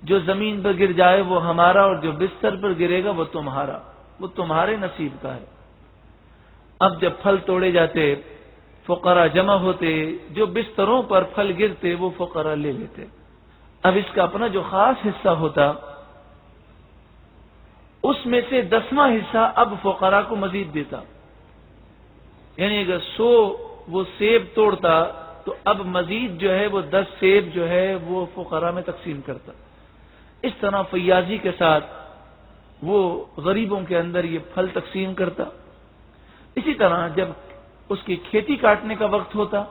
جو زمین پر گر جائے وہ ہمارا اور جو بستر پر گرے گا وہ تمہارا، وہ تمہارے نصیب کا ہے. اب جب پھل توڑے جاتے فقراء جمع ہوتے، جو بستروں پر پھل گرتے وہ فقراء لے لیتے. اب اس کا اپنا جو خاص حصہ ہوتا اس میں سے 10واں حصہ اب فقراء کو مزید دیتا. یعنی اگر 100 وہ سیب توڑتا تو اب مزید جو ہے وہ 10 سیب جو ہے وہ فقراء میں تقسیم کرتا. اس طرح فیاضی کے ساتھ وہ غریبوں کے اندر یہ پھل تقسیم کرتا. اسی طرح جب اس کی کھیتی کاٹنے کا وقت ہوتا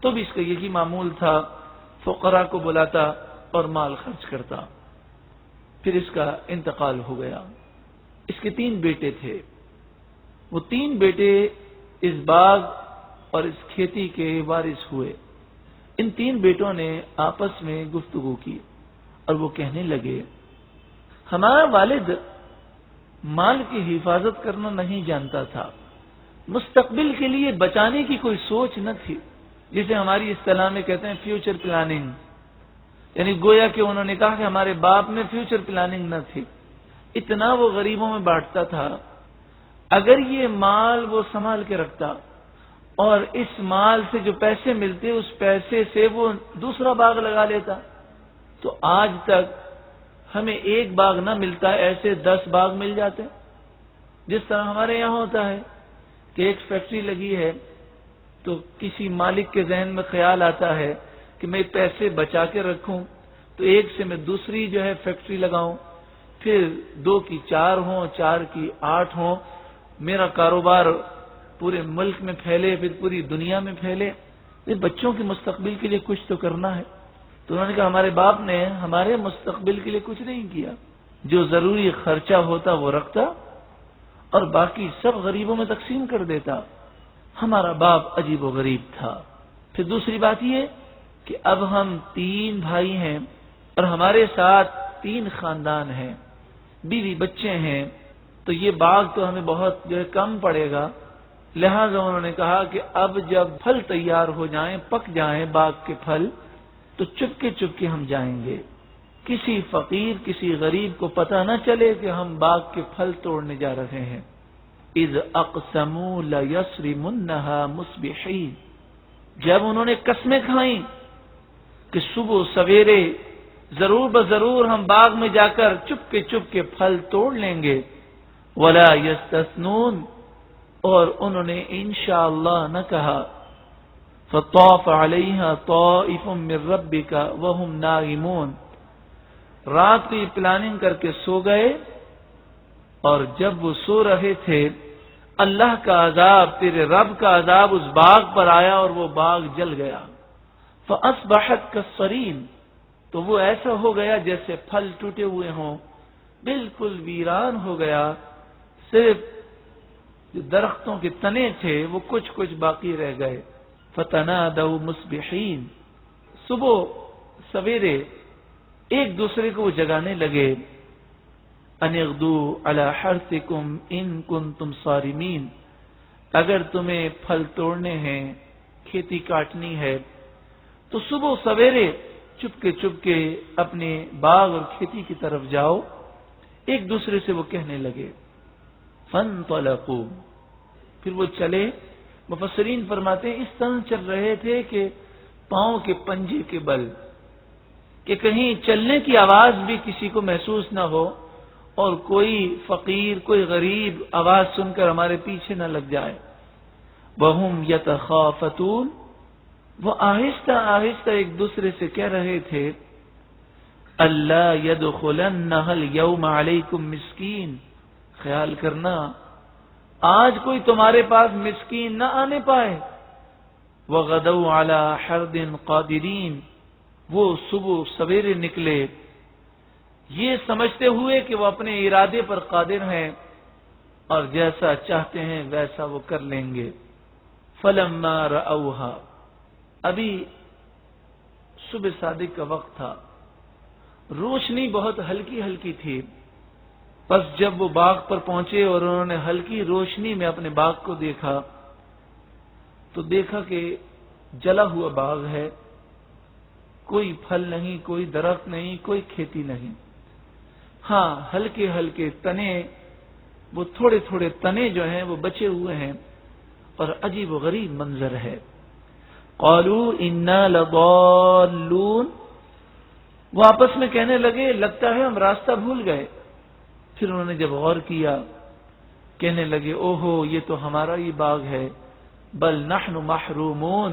تو بھی اس کا یہی معمول تھا، فقراء کو بلاتا اور مال خرچ کرتا. پھر اس کا انتقال ہو گیا. اس کے 3 بیٹے تھے. وہ 3 بیٹے اس باغ اور اس کھیتی کے وارث ہوئے. ان 3 بیٹوں نے آپس میں گفتگو کی اور وہ کہنے لگے ہمارا والد مال کی حفاظت کرنا نہیں جانتا تھا، مستقبل کے لیے بچانے کی کوئی سوچ نہ تھی، جسے ہماری اصطلاح میں کہتے ہیں فیوچر پلاننگ. یعنی گویا کہ انہوں نے کہا کہ ہمارے باپ میں فیوچر پلاننگ نہ تھی. اتنا وہ غریبوں میں بانٹتا تھا. اگر یہ مال وہ سنبھال کے رکھتا اور اس مال سے جو پیسے ملتے اس پیسے سے وہ دوسرا باغ لگا لیتا تو آج تک ہمیں 1 باغ نہ ملتا، ایسے 10 باغ مل جاتے. جس طرح ہمارے یہاں ہوتا ہے کہ ایک فیکٹری لگی ہے تو کسی مالک کے ذہن میں خیال آتا ہے کہ میں پیسے بچا کے رکھوں، تو ایک سے میں دوسری جو ہے فیکٹری لگاؤں، پھر 2 کی 4 ہوں، 4 کی 8 ہوں، میرا کاروبار پورے ملک میں پھیلے، پھر پوری دنیا میں پھیلے۔ یہ بچوں کے مستقبل کے لیے کچھ تو کرنا ہے۔ تو انہوں نے کہا ہمارے باپ نے ہمارے مستقبل کے لیے کچھ نہیں کیا، جو ضروری خرچہ ہوتا وہ رکھتا اور باقی سب غریبوں میں تقسیم کر دیتا۔ ہمارا باپ عجیب و غریب تھا۔ پھر دوسری بات یہ کہ اب ہم 3 بھائی ہیں اور ہمارے ساتھ 3 خاندان ہیں، بیوی بچے ہیں، تو یہ باغ تو ہمیں بہت جو ہے کم پڑے گا۔ لہذا انہوں نے کہا کہ اب جب پھل تیار ہو جائیں، پک جائیں باغ کے پھل، تو چپکے چپکے ہم جائیں گے، کسی فقیر کسی غریب کو پتہ نہ چلے کہ ہم باغ کے پھل توڑنے جا رہے ہیں۔ اذ اقسموا لیصرمنها مصبحین، جب انہوں نے قسمیں کھائیں کہ صبح سویرے ضرور بضرور ہم باغ میں جا کر چپکے چپکے پھل توڑ لیں گے، ولا یستثنون، اور انہوں نے انشاءاللہ نہ کہا۔ فطاف علیہا طائف من ربک وہم نائمون، رات کی پلاننگ کر کے سو گئے، اور جب وہ سو رہے تھے اللہ کا عذاب، تیرے رب کا عذاب اس باغ پر آیا اور وہ باغ جل گیا۔ فاصبحت کالصریم، تو وہ ایسا ہو گیا جیسے پھل ٹوٹے ہوئے ہوں، بالکل ویران ہو گیا، صرف جو درختوں کے تنے تھے وہ کچھ کچھ باقی رہ گئے۔ فتنادوا مصبحین، صبح سویرے ایک دوسرے کو وہ جگانے لگے، ان اغدوا علی حرثکم ان کنتم صارمین، اگر تمہیں پھل توڑنے ہیں، کھیتی کاٹنی ہے، تو صبح سویرے چپکے چپکے اپنے باغ اور کھیتی کی طرف جاؤ۔ ایک دوسرے سے وہ کہنے لگے۔ فانطلقوا، پھر وہ چلے۔ مفسرین فرماتے ہیں اس طرح چل رہے تھے کہ پاؤں کے پنجے کے بل، کہ کہیں چلنے کی آواز بھی کسی کو محسوس نہ ہو اور کوئی فقیر کوئی غریب آواز سن کر ہمارے پیچھے نہ لگ جائے۔ وَهُمْ يَتَخَافَتُونَ، وہ آہستہ آہستہ ایک دوسرے سے کہہ رہے تھے، أَلَّا يَدْخُلَنَّهَا الْيَوْمَ عَلَيْكُمْ مِسْكِينٌ، خیال کرنا آج کوئی تمہارے پاس مسکین نہ آنے پائے۔ وَغَدَوْا عَلَى حَرْدٍ قَادِرِينَ، وہ صبح سویرے نکلے یہ سمجھتے ہوئے کہ وہ اپنے ارادے پر قادر ہیں اور جیسا چاہتے ہیں ویسا وہ کر لیں گے۔ فَلَمَّا رَأَوْهَا، ابھی صبح صادق کا وقت تھا، روشنی بہت ہلکی ہلکی تھی، بس جب وہ باغ پر پہنچے اور انہوں نے ہلکی روشنی میں اپنے باغ کو دیکھا تو دیکھا کہ جلا ہوا باغ ہے، کوئی پھل نہیں، کوئی درخت نہیں، کوئی کھیتی نہیں۔ ہاں ہلکے ہلکے تنے، وہ تھوڑے تھوڑے تنے جو ہیں وہ بچے ہوئے ہیں، اور عجیب و غریب منظر ہے۔ قالوا انا لضالون، وہ آپس میں کہنے لگے لگتا ہے ہم راستہ بھول گئے۔ پھر انہوں نے جب غور کیا کہنے لگے اوہو یہ تو ہمارا ہی باغ ہے، بل نحن محرومون،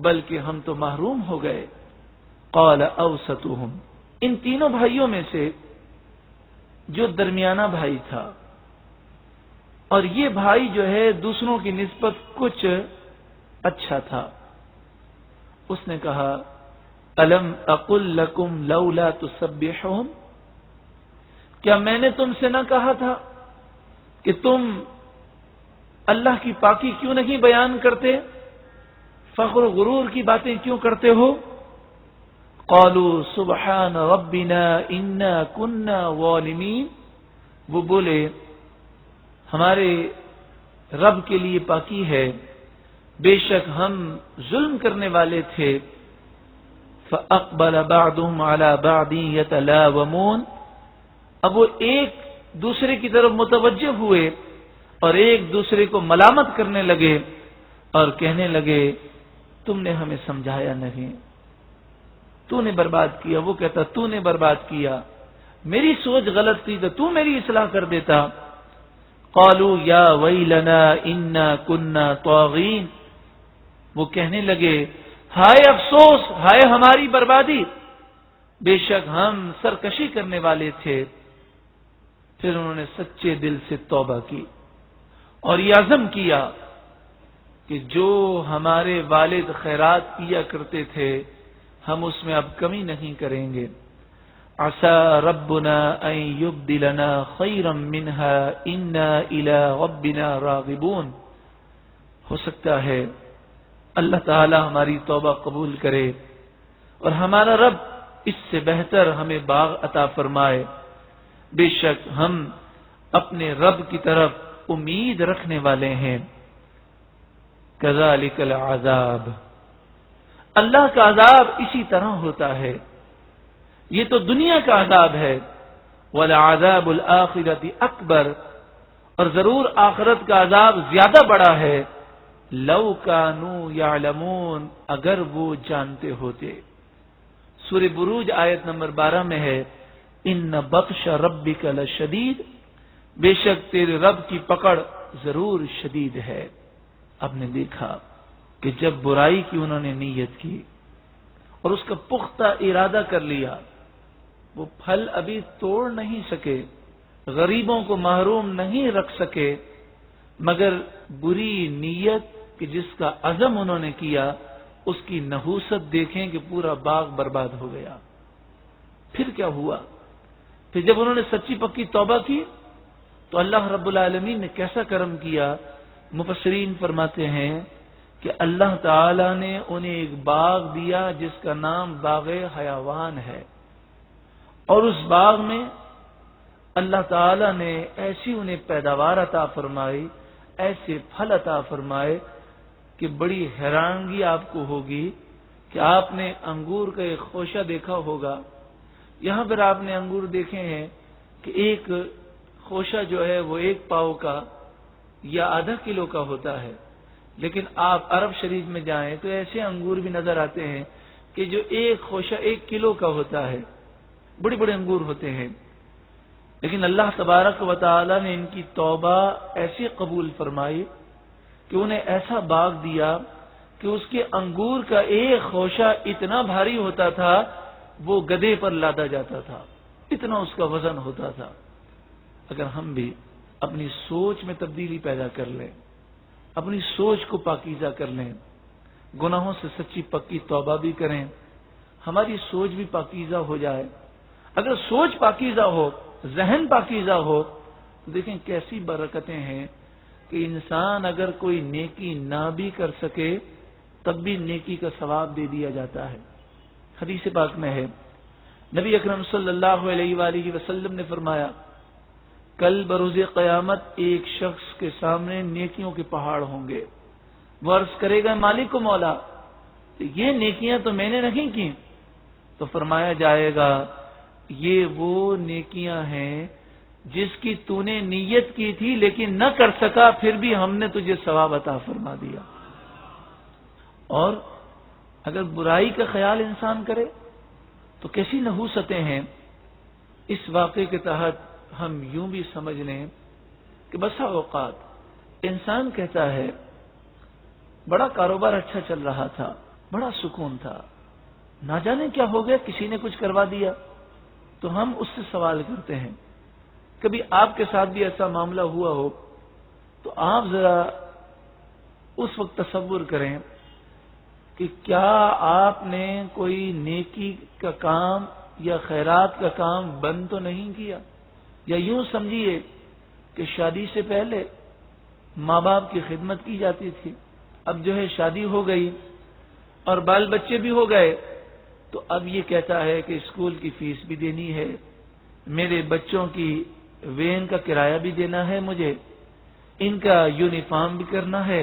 بلکہ ہم تو محروم ہو گئے۔ قال اوسطهم، ان تینوں بھائیوں میں سے جو درمیانہ بھائی تھا، اور یہ بھائی جو ہے دوسروں کی نسبت کچھ اچھا تھا، اس نے کہا الم اقل لکم لولا تسبحون، کیا میں نے تم سے نہ کہا تھا کہ تم اللہ کی پاکی کیوں نہیں بیان کرتے، فخر و غرور کی باتیں کیوں کرتے ہو؟ قالوا سبحان ربنا انا كنا ظالمین، وہ بولے ہمارے رب کے لیے پاکی ہے، بے شک ہم ظلم کرنے والے تھے۔ فاقبل بعضهم على بعض يتلاومون، اب وہ ایک دوسرے کی طرف متوجہ ہوئے اور ایک دوسرے کو ملامت کرنے لگے اور کہنے لگے تم نے ہمیں سمجھایا نہیں، تو نے برباد کیا۔ وہ کہتا تو نے برباد کیا، میری سوچ غلط تھی تو میری اصلاح کر دیتا۔ قالوا یا ویلنا انا كنا طاغین، وہ کہنے لگے ہائے افسوس، ہائے ہماری بربادی، بے شک ہم سرکشی کرنے والے تھے۔ پھر انہوں نے سچے دل سے توبہ کی اور یہ عزم کیا کہ جو ہمارے والد خیرات کیا کرتے تھے ہم اس میں اب کمی نہیں کریں گے۔ عسى ربنا ان يبدلنا خيرا منها انا الى ربنا راغبون۔ ہو سکتا ہے اللہ تعالی ہماری توبہ قبول کرے اور ہمارا رب اس سے بہتر ہمیں باغ عطا فرمائے، بے شک ہم اپنے رب کی طرف امید رکھنے والے ہیں۔ کذالک العذاب، اللہ کا عذاب اسی طرح ہوتا ہے، یہ تو دنیا کا عذاب ہے۔ وَلَعَذَابُ الْآخِرَةِ أَكْبَرُ، اور ضرور آخرت کا عذاب زیادہ بڑا ہے۔ لَوْ كَانُوا يَعْلَمُونَ، اگر وہ جانتے ہوتے۔ سورہ بروج آیت نمبر 12 میں ہے إِنَّ بَطْشَ رَبِّكَ لَشَدِيدٌ، بے شک تیرے رب کی پکڑ ضرور شدید ہے۔ اب نے دیکھا کہ جب برائی کی انہوں نے نیت کی اور اس کا پختہ ارادہ کر لیا، وہ پھل ابھی توڑ نہیں سکے، غریبوں کو محروم نہیں رکھ سکے، مگر بری نیت کہ جس کا عزم انہوں نے کیا اس کی نحوست دیکھیں کہ پورا باغ برباد ہو گیا۔ پھر کیا ہوا؟ پھر جب انہوں نے سچی پکی توبہ کی تو اللہ رب العالمین نے کیسا کرم کیا؟ مفسرین فرماتے ہیں کہ اللہ تعالی نے انہیں ایک باغ دیا جس کا نام باغ حیوان ہے، اور اس باغ میں اللہ تعالی نے ایسی انہیں پیداوار عطا فرمائی، ایسے پھل عطا فرمائے کہ بڑی حیرانگی آپ کو ہوگی کہ آپ نے انگور کا ایک خوشہ دیکھا ہوگا، یہاں پر آپ نے انگور دیکھے ہیں کہ ایک خوشہ جو ہے وہ 1 پاؤ کا یا آدھا کلو کا ہوتا ہے، لیکن آپ عرب شریف میں جائیں تو ایسے انگور بھی نظر آتے ہیں کہ جو ایک خوشہ 1 کلو کا ہوتا ہے، بڑے بڑے انگور ہوتے ہیں۔ لیکن اللہ تبارک و تعالی نے ان کی توبہ ایسی قبول فرمائی کہ انہیں ایسا باغ دیا کہ اس کے انگور کا ایک خوشہ اتنا بھاری ہوتا تھا وہ گدھے پر لادا جاتا تھا، اتنا اس کا وزن ہوتا تھا۔ اگر ہم بھی اپنی سوچ میں تبدیلی پیدا کر لیں، اپنی سوچ کو پاکیزہ کر لیں، گناہوں سے سچی پکی توبہ بھی کریں، ہماری سوچ بھی پاکیزہ ہو جائے۔ اگر سوچ پاکیزہ ہو، ذہن پاکیزہ ہو تو دیکھیں کیسی برکتیں ہیں کہ انسان اگر کوئی نیکی نہ بھی کر سکے تب بھی نیکی کا ثواب دے دیا جاتا ہے۔ حدیث پاک میں ہے نبی اکرم صلی اللہ علیہ وآلہ وسلم نے فرمایا کل بروز قیامت ایک شخص کے سامنے نیکیوں کے پہاڑ ہوں گے، وہ عرض کرے گا مالک و مولا یہ نیکیاں تو میں نے نہیں کی، تو فرمایا جائے گا یہ وہ نیکیاں ہیں جس کی تو نے نیت کی تھی لیکن نہ کر سکا، پھر بھی ہم نے تجھے ثواب عطا فرما دیا۔ اور اگر برائی کا خیال انسان کرے تو کیسی نحوستیں ہیں۔ اس واقعے کے تحت ہم یوں بھی سمجھ لیں کہ بسا اوقات انسان کہتا ہے بڑا کاروبار اچھا چل رہا تھا، بڑا سکون تھا، نہ جانے کیا ہو گیا، کسی نے کچھ کروا دیا۔ تو ہم اس سے سوال کرتے ہیں کبھی آپ کے ساتھ بھی ایسا معاملہ ہوا ہو تو آپ ذرا اس وقت تصور کریں کہ کیا آپ نے کوئی نیکی کا کام یا خیرات کا کام بند تو نہیں کیا؟ یا یوں سمجھیے کہ شادی سے پہلے ماں باپ کی خدمت کی جاتی تھی، اب جو ہے شادی ہو گئی اور بال بچے بھی ہو گئے تو اب یہ کہتا ہے کہ اسکول کی فیس بھی دینی ہے، میرے بچوں کی وین کا کرایہ بھی دینا ہے، مجھے ان کا یونیفارم بھی کرنا ہے،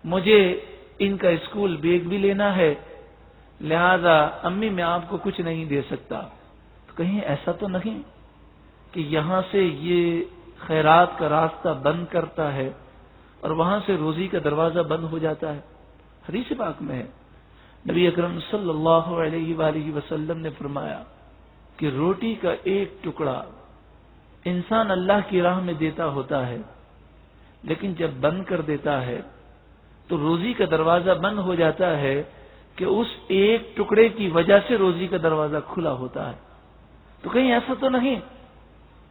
مجھے ان کا اسکول بیگ بھی لینا ہے، لہذا امی میں آپ کو کچھ نہیں دے سکتا۔ تو کہیں ایسا تو نہیں کہ یہاں سے یہ خیرات کا راستہ بند کرتا ہے اور وہاں سے روزی کا دروازہ بند ہو جاتا ہے؟ حدیث پاک میں ہے نبی اکرم صلی اللہ علیہ وآلہ وسلم نے فرمایا کہ روٹی کا ایک ٹکڑا انسان اللہ کی راہ میں دیتا ہوتا ہے، لیکن جب بند کر دیتا ہے تو روزی کا دروازہ بند ہو جاتا ہے کہ اس ایک ٹکڑے کی وجہ سے روزی کا دروازہ کھلا ہوتا ہے. تو کہیں ایسا تو نہیں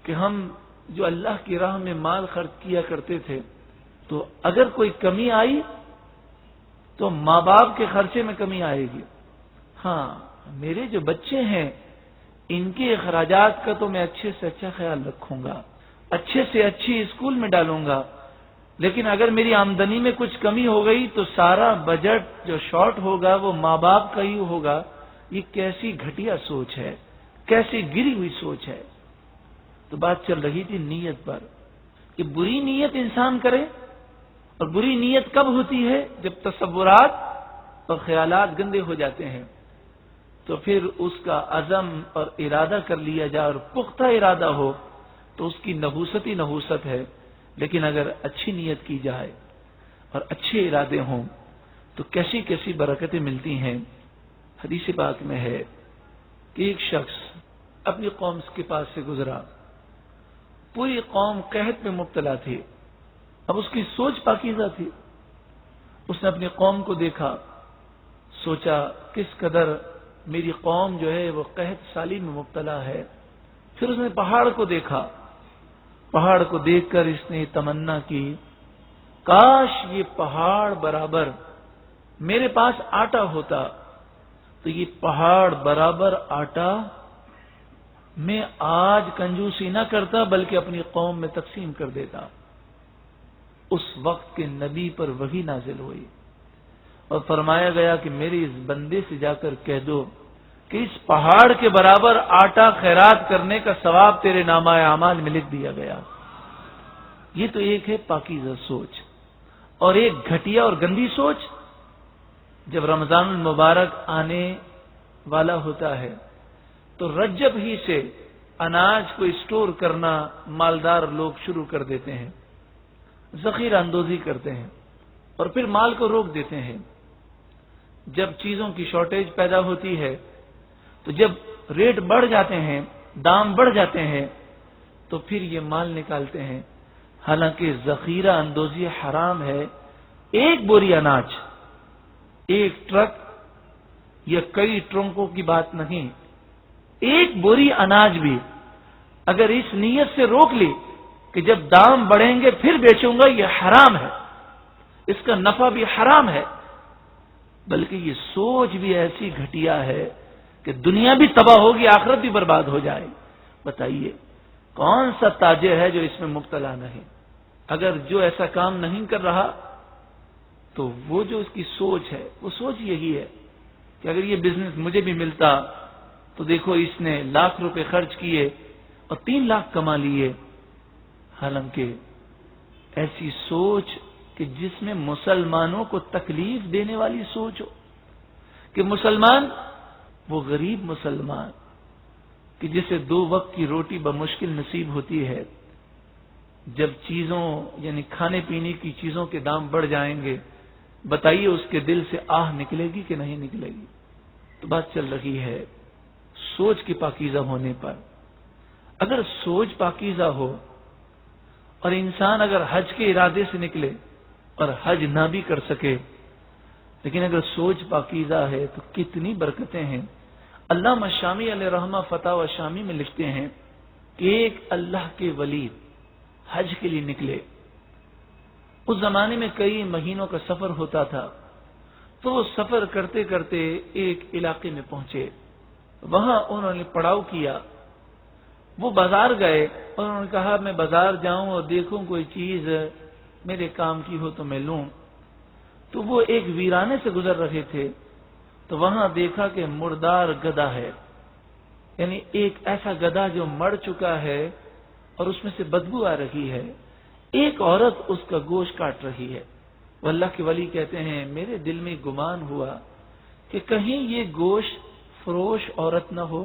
کہ ہم جو اللہ کی راہ میں مال خرچ کیا کرتے تھے تو اگر کوئی کمی آئی تو ماں باپ کے خرچے میں کمی آئے گی. ہاں میرے جو بچے ہیں ان کے اخراجات کا تو میں اچھے سے اچھا خیال رکھوں گا, اچھے سے اچھی اسکول میں ڈالوں گا, لیکن اگر میری آمدنی میں کچھ کمی ہو گئی تو سارا بجٹ جو شارٹ ہوگا وہ ماں باپ کا ہی ہوگا. یہ کیسی گھٹیا سوچ ہے, کیسی گری ہوئی سوچ ہے. تو بات چل رہی تھی نیت پر کہ بری نیت انسان کرے, اور بری نیت کب ہوتی ہے؟ جب تصورات اور خیالات گندے ہو جاتے ہیں. تو پھر اس کا عزم اور ارادہ کر لیا جائے اور پختہ ارادہ ہو تو اس کی نحوست ہی نحوست ہے. لیکن اگر اچھی نیت کی جائے اور اچھے ارادے ہوں تو کیسی کیسی برکتیں ملتی ہیں. حدیث پاک میں ہے کہ ایک شخص اپنی قوم کے پاس سے گزرا, پوری قوم قحط میں مبتلا تھی. اب اس کی سوچ پاکیزہ تھی. اس نے اپنی قوم کو دیکھا, سوچا کس قدر میری قوم جو ہے وہ قحط سالی میں مبتلا ہے. پھر اس نے پہاڑ کو دیکھا, پہاڑ کو دیکھ کر اس نے تمنا کی کاش یہ پہاڑ برابر میرے پاس آٹا ہوتا تو یہ پہاڑ برابر آٹا میں آج کنجوسی نہ کرتا بلکہ اپنی قوم میں تقسیم کر دیتا. اس وقت کے نبی پر وحی نازل ہوئی اور فرمایا گیا کہ میرے اس بندے سے جا کر کہہ دو کہ اس پہاڑ کے برابر آٹا خیرات کرنے کا ثواب تیرے نامہ اعمال میں لکھ دیا گیا. یہ تو ایک ہے پاکیزہ سوچ, اور ایک گھٹیا اور گندی سوچ. جب رمضان المبارک آنے والا ہوتا ہے تو رجب ہی سے اناج کو اسٹور کرنا مالدار لوگ شروع کر دیتے ہیں, ذخیرہ اندوزی کرتے ہیں اور پھر مال کو روک دیتے ہیں. جب چیزوں کی شارٹیج پیدا ہوتی ہے تو جب ریٹ بڑھ جاتے ہیں, دام بڑھ جاتے ہیں تو پھر یہ مال نکالتے ہیں. حالانکہ ذخیرہ اندوزی حرام ہے. ایک بوری اناج, ایک ٹرک یا کئی ٹرنکوں کی بات نہیں, ایک بوری اناج بھی اگر اس نیت سے روک لی کہ جب دام بڑھیں گے پھر بیچوں گا, یہ حرام ہے, اس کا نفع بھی حرام ہے. بلکہ یہ سوچ بھی ایسی گھٹیا ہے کہ دنیا بھی تباہ ہوگی, آخرت بھی برباد ہو جائے. بتائیے کون سا تاجر ہے جو اس میں مبتلا نہیں؟ اگر جو ایسا کام نہیں کر رہا تو وہ جو اس کی سوچ ہے وہ سوچ یہی ہے کہ اگر یہ بزنس مجھے بھی ملتا تو دیکھو اس نے لاکھ روپے خرچ کیے اور 3 لاکھ کما لیے. حالانکہ ایسی سوچ کہ جس میں مسلمانوں کو تکلیف دینے والی سوچ ہو, کہ مسلمان وہ غریب مسلمان کہ جسے 2 وقت کی روٹی بمشکل نصیب ہوتی ہے, جب چیزوں یعنی کھانے پینے کی چیزوں کے دام بڑھ جائیں گے, بتائیے اس کے دل سے آہ نکلے گی کہ نہیں نکلے گی؟ تو بات چل رہی ہے سوچ کی پاکیزہ ہونے پر. اگر سوچ پاکیزہ ہو اور انسان اگر حج کے ارادے سے نکلے اور حج نہ بھی کر سکے, لیکن اگر سوچ پاکیزہ ہے تو کتنی برکتیں ہیں. علامہ شامی علیہ رحمہ فتاوی شامی میں لکھتے ہیں کہ ایک اللہ کے ولی حج کے لیے نکلے. اس زمانے میں کئی مہینوں کا سفر ہوتا تھا, تو وہ سفر کرتے کرتے ایک علاقے میں پہنچے. وہاں انہوں نے پڑاؤ کیا, وہ بازار گئے اور انہوں نے کہا میں بازار جاؤں اور دیکھوں کوئی چیز میرے کام کی ہو تو میں لوں. تو وہ ایک ویرانے سے گزر رہے تھے تو وہاں دیکھا کہ مردار گدھا ہے, یعنی ایک ایسا گدھا جو مر چکا ہے اور اس میں سے بدبو آ رہی ہے. ایک عورت اس کا گوشت کاٹ رہی ہے. وہ اللہ کے ولی کہتے ہیں میرے دل میں گمان ہوا کہ کہیں یہ گوشت فروش عورت نہ ہو,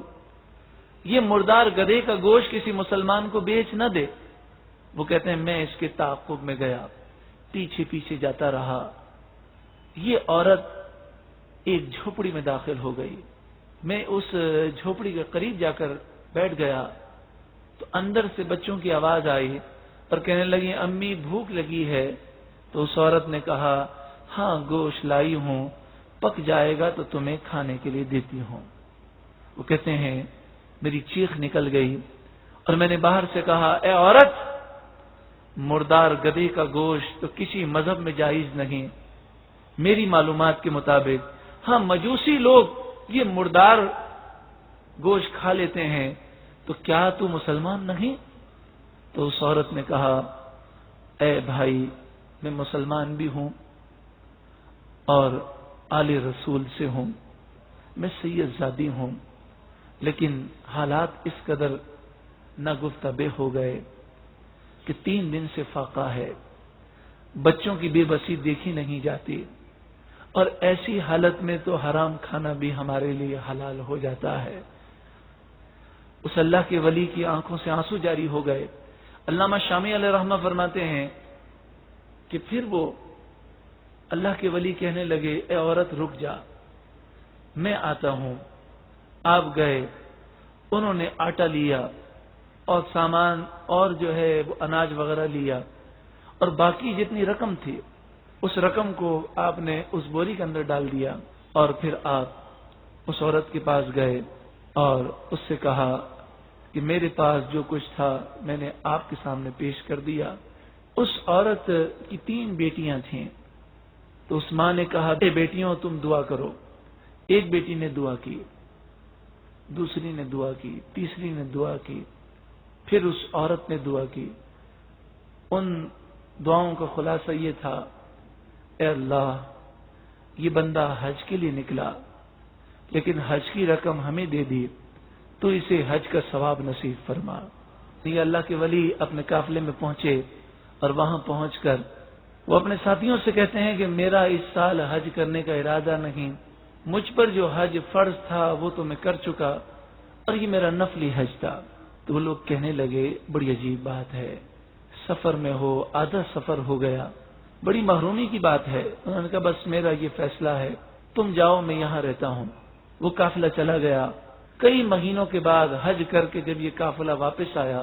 یہ مردار گدھے کا گوشت کسی مسلمان کو بیچ نہ دے. وہ کہتے ہیں میں اس کے تعاقب میں گیا, پیچھے پیچھے جاتا رہا. یہ عورت ایک جھوپڑی میں داخل ہو گئی. میں اس جھوپڑی کے قریب جا کر بیٹھ گیا تو اندر سے بچوں کی آواز آئی اور کہنے لگی امی بھوک لگی ہے. تو اس عورت نے کہا ہاں گوشت لائی ہوں، پک جائے گا تو تمہیں کھانے کے لیے دیتی ہوں۔ وہ کہتے ہیں میری چیخ نکل گئی اور میں نے باہر سے کہا اے عورت، مردار گدھے کا گوشت تو کسی مذہب میں جائز نہیں، میری معلومات کے مطابق ہاں مجوسی لوگ یہ مردار گوشت کھا لیتے ہیں، تو کیا تو مسلمان نہیں؟ تو اس عورت نے کہا اے بھائی، میں مسلمان بھی ہوں اور آل رسول سے ہوں، میں سید زادی ہوں، لیکن حالات اس قدر ناگفتہ ہو گئے کہ 3 دن سے فاقہ ہے، بچوں کی بے بسی دیکھی نہیں جاتی، اور ایسی حالت میں تو حرام کھانا بھی ہمارے لیے حلال ہو جاتا ہے۔ اس اللہ کے ولی کی آنکھوں سے آنسو جاری ہو گئے۔ علامہ شامی علیہ رحمہ فرماتے ہیں کہ پھر وہ اللہ کے ولی کہنے لگے اے عورت رک جا، میں آتا ہوں۔ آپ گئے، انہوں نے آٹا لیا اور سامان اور جو ہے وہ اناج وغیرہ لیا، اور باقی جتنی رقم تھی اس رقم کو آپ نے اس بوری کے اندر ڈال دیا، اور پھر آپ اس عورت کے پاس گئے اور اس سے کہا کہ میرے پاس جو کچھ تھا میں نے آپ کے سامنے پیش کر دیا۔ اس عورت کی 3 بیٹیاں تھیں، تو اس ماں نے کہا اے بیٹیوں تم دعا کرو۔ ایک بیٹی نے دعا کی، دوسری نے دعا کی، تیسری نے دعا کی، پھر اس عورت نے دعا کی۔ ان دعاؤں کا خلاصہ یہ تھا اے اللہ، یہ بندہ حج کے لیے نکلا لیکن حج کی رقم ہمیں دے دی، تو اسے حج کا ثواب نصیب فرما۔ یہ اللہ کے ولی اپنے قافلے میں پہنچے اور وہاں پہنچ کر وہ اپنے ساتھیوں سے کہتے ہیں کہ میرا اس سال حج کرنے کا ارادہ نہیں، مجھ پر جو حج فرض تھا وہ تو میں کر چکا، اور یہ میرا نفلی حج تھا۔ تو وہ لوگ کہنے لگے بڑی عجیب بات ہے، سفر میں ہو، آدھا سفر ہو گیا، بڑی محرومی کی بات ہے۔ انہوں نے کہا بس میرا یہ فیصلہ ہے، تم جاؤ میں یہاں رہتا ہوں۔ وہ قافلہ چلا گیا۔ کئی مہینوں کے بعد حج کر کے جب یہ قافلہ واپس آیا